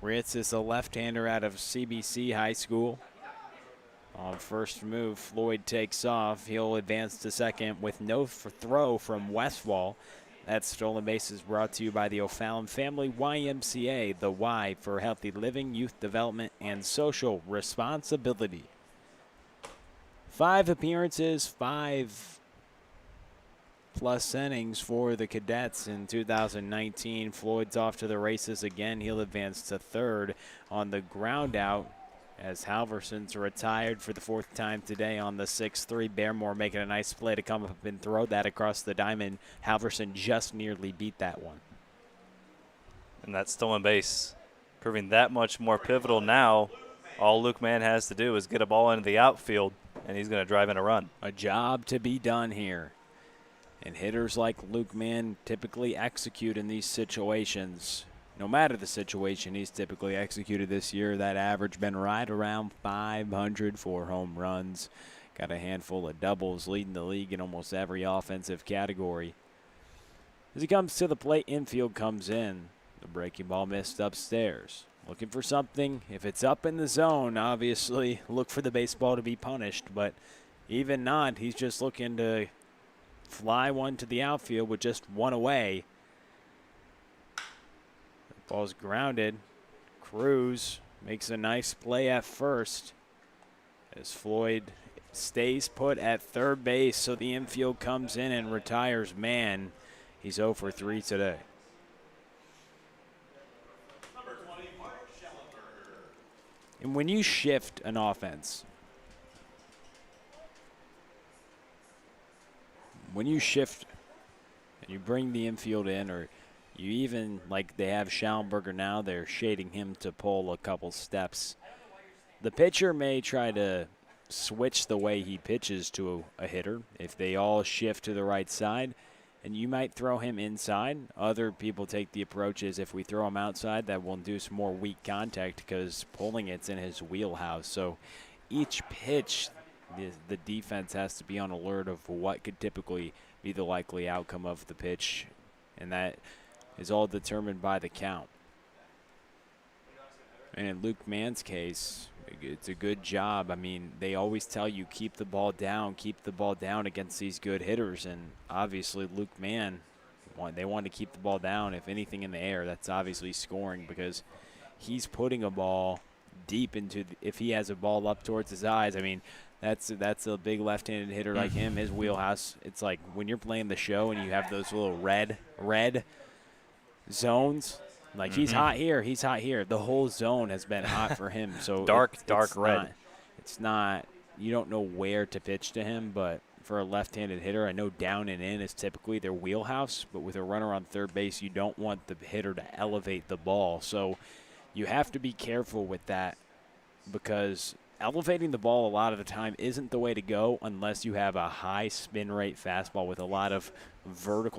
Ritz is a left-hander out of CBC High School. On first move, Floyd takes off. He'll advance to second with no throw from Westwall. That stolen base is brought to you by the O'Fallon Family YMCA, the Y for healthy living, youth development, and social responsibility. 5 appearances, 5+ innings for the Cadets in 2019. Floyd's off to the races again. He'll advance to third on the ground out as Halverson's retired for the 4th time today on the 6-3. Baremore making a nice play to come up and throw that across the diamond. Halverson just nearly beat that one. And that stolen base proving that much more pivotal now. All Luke Mann has to do is get a ball into the outfield, and he's going to drive in a run. A job to be done here. And hitters like Luke Mann typically execute in these situations. No matter the situation, he's typically executed this year. That average been right around 500 for home runs. Got a handful of doubles, leading the league in almost every offensive category. As he comes to the plate, infield comes in. The breaking ball missed upstairs. Looking for something. If it's up in the zone, obviously look for the baseball to be punished. But even not, he's just looking to fly one to the outfield with just one away. Ball's grounded. Cruz makes a nice play at first as Floyd stays put at third base, so the infield comes in and retires Mann. He's 0 for 3 today. And when you shift an offense, when you shift and you bring the infield in, or you even, like they have Schallenberger now, they're shading him to pull a couple steps. The pitcher may try to switch the way he pitches to a hitter if they all shift to the right side, and you might throw him inside. Other people take the approach is if we throw him outside, that will induce more weak contact because pulling it's in his wheelhouse. So each pitch, the defense has to be on alert of what could typically be the likely outcome of the pitch, and that is all determined by the count. And in Luke Mann's case, it's a good job. I mean, they always tell you keep the ball down against these good hitters. And obviously Luke Mann, they want to keep the ball down. If anything in the air, that's obviously scoring because he's putting a ball deep into if he has a ball up towards his eyes. I mean, that's a big left-handed hitter like him, his wheelhouse. It's like when you're playing the show and you have those little red zones. Like he's hot here, he's hot here. The whole zone has been hot for him. So dark red. It's not. You don't know where to pitch to him, but for a left-handed hitter, I know down and in is typically their wheelhouse. But with a runner on third base, you don't want the hitter to elevate the ball. So you have to be careful with that because elevating the ball a lot of the time isn't the way to go unless you have a high spin rate fastball with a lot of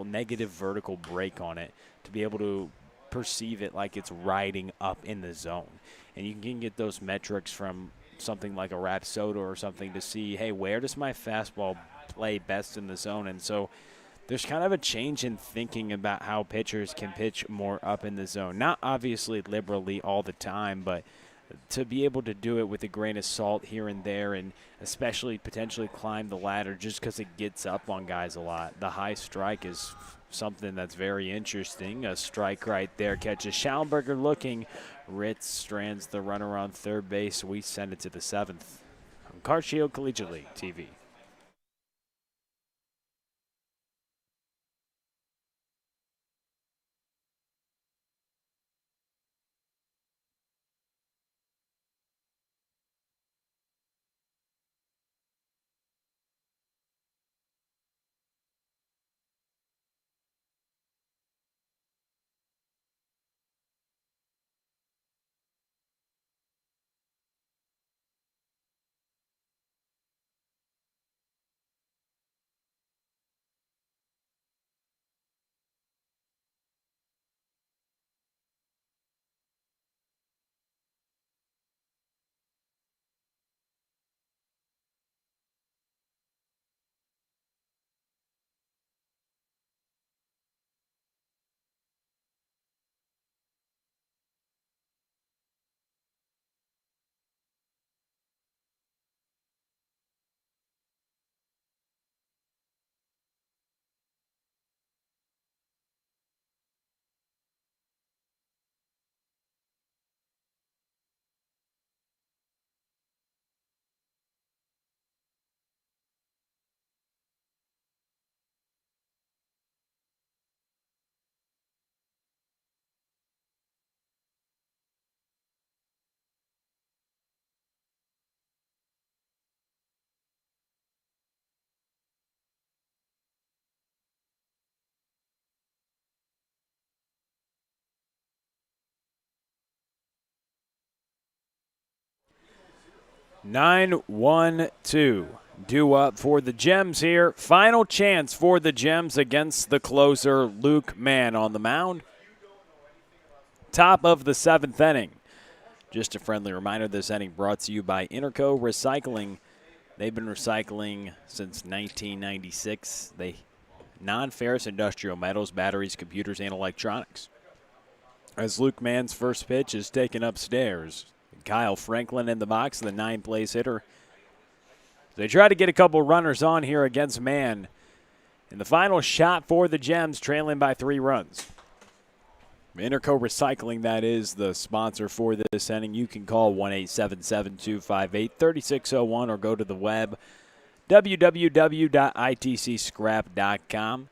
negative vertical break on it to be able to perceive it like it's riding up in the zone. And you can get those metrics from something like a Rapsodo or something to see, hey, where does my fastball play best in the zone? And so there's kind of a change in thinking about how pitchers can pitch more up in the zone. Not obviously liberally all the time, but to be able to do it with a grain of salt here and there, and especially potentially climb the ladder just because it gets up on guys a lot. The high strike is something that's very interesting. A strike right there catches Schallenberger looking. Ritz strands the runner on third base. We send it to the seventh. On Car Shield Collegiate League TV. Nine, 1, 2. Due up for the Gems here. Final chance for the Gems against the closer, Luke Mann on the mound. Top of the seventh inning. Just a friendly reminder, this inning brought to you by Interco Recycling. They've been recycling since 1996. Non-ferrous industrial metals, batteries, computers, and electronics. As Luke Mann's first pitch is taken upstairs. Kyle Franklin in the box, the ninth-place hitter. They try to get a couple runners on here against Mann. In the final shot for the Gems, trailing by 3 runs. Interco Recycling, that is the sponsor for this inning. You can call 1-877-258-3601 or go to the web, www.itcscrap.com.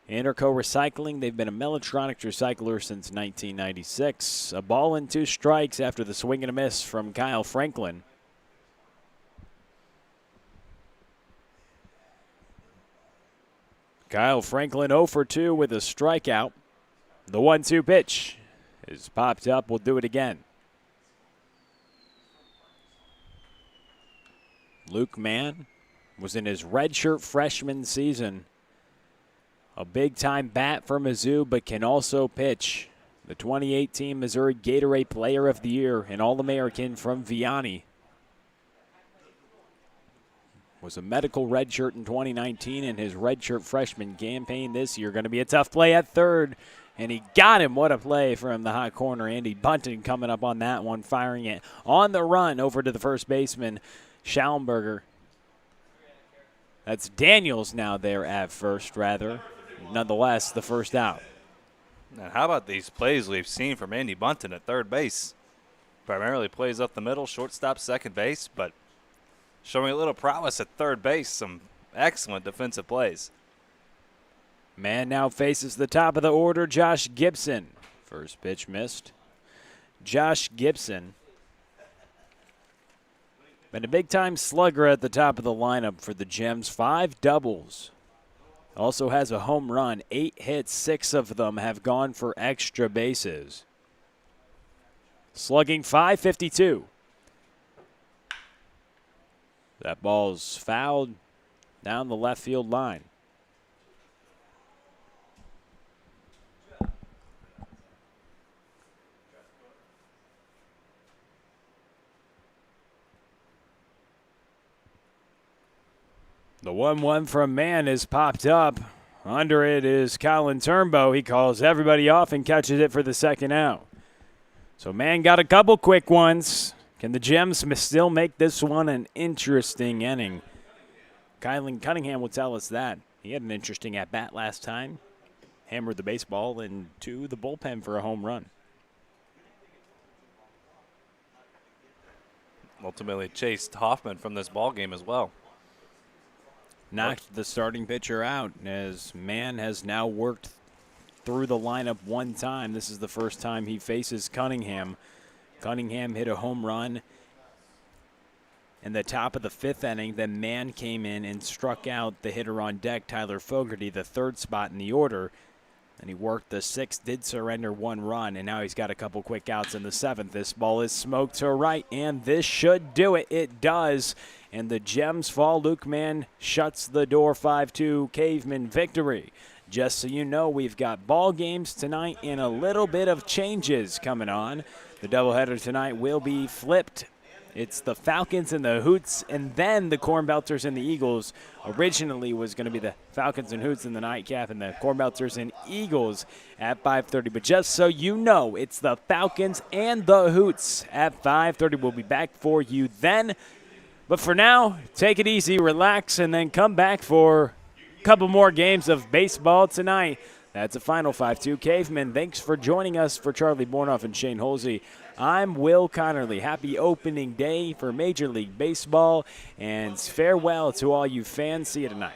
Interco Recycling, they've been a Mellotronics recycler since 1996. A ball and 2 strikes after the swing and a miss from Kyle Franklin. Kyle Franklin 0 for 2 with a strikeout. The 1-2 pitch is popped up. We'll do it again. Luke Mann was in his redshirt freshman season. A big-time bat for Mizzou, but can also pitch. The 2018 Missouri Gatorade Player of the Year, an All-American from Vianney. Was a medical redshirt in 2019, and his redshirt freshman campaign this year. Going to be a tough play at third, and he got him. What a play from the hot corner. Andy Bunton coming up on that one, firing it on the run over to the first baseman, Schallenberger. That's Daniels now there at first, rather. Nonetheless, the first out. And how about these plays we've seen from Andy Bunton at third base? Primarily plays up the middle, shortstop, second base, but showing a little prowess at third base. Some excellent defensive plays. Man now faces the top of the order, Josh Gibson. First pitch missed. Josh Gibson. Been a big-time slugger at the top of the lineup for the Gems. 5 doubles. Also has a home run. 8 hits, 6 of them have gone for extra bases. Slugging .552. That ball's fouled down the left field line. The 1-1 from Mann is popped up. Under it is Colin Turnbow. He calls everybody off and catches it for the second out. So Mann got a couple quick ones. Can the Gems still make this one an interesting inning? Kylan Cunningham will tell us that. He had an interesting at-bat last time. Hammered the baseball into the bullpen for a home run. Ultimately chased Hoffman from this ball game as well. Knocked the starting pitcher out as Mann has now worked through the lineup one time. This is the first time he faces Cunningham. Cunningham hit a home run in the top of the 5th inning. Then Mann came in and struck out the hitter on deck, Tyler Fogarty, the 3rd spot in the order. And he worked the 6th, did surrender 1 run, and now he's got a couple quick outs in the 7th. This ball is smoked to right, and this should do it. It does. And the Gems fall. Luke Mann shuts the door. 5-2 Cavemen victory. Just so you know, we've got ball games tonight and a little bit of changes coming on. The doubleheader tonight will be flipped. It's the Falcons and the Hoots, and then the Corn Belters and the Eagles. Originally was going to be the Falcons and Hoots in the nightcap and the Corn Belters and Eagles at 5:30. But just so you know, it's the Falcons and the Hoots at 5:30. We'll be back for you then. But for now, take it easy, relax, and then come back for a couple more games of baseball tonight. That's a final 5-2 Cavemen. Thanks for joining us. For Charlie Bornoff and Shane Holsey, I'm Will Connerly. Happy opening day for Major League Baseball, and farewell to all you fans. See you tonight.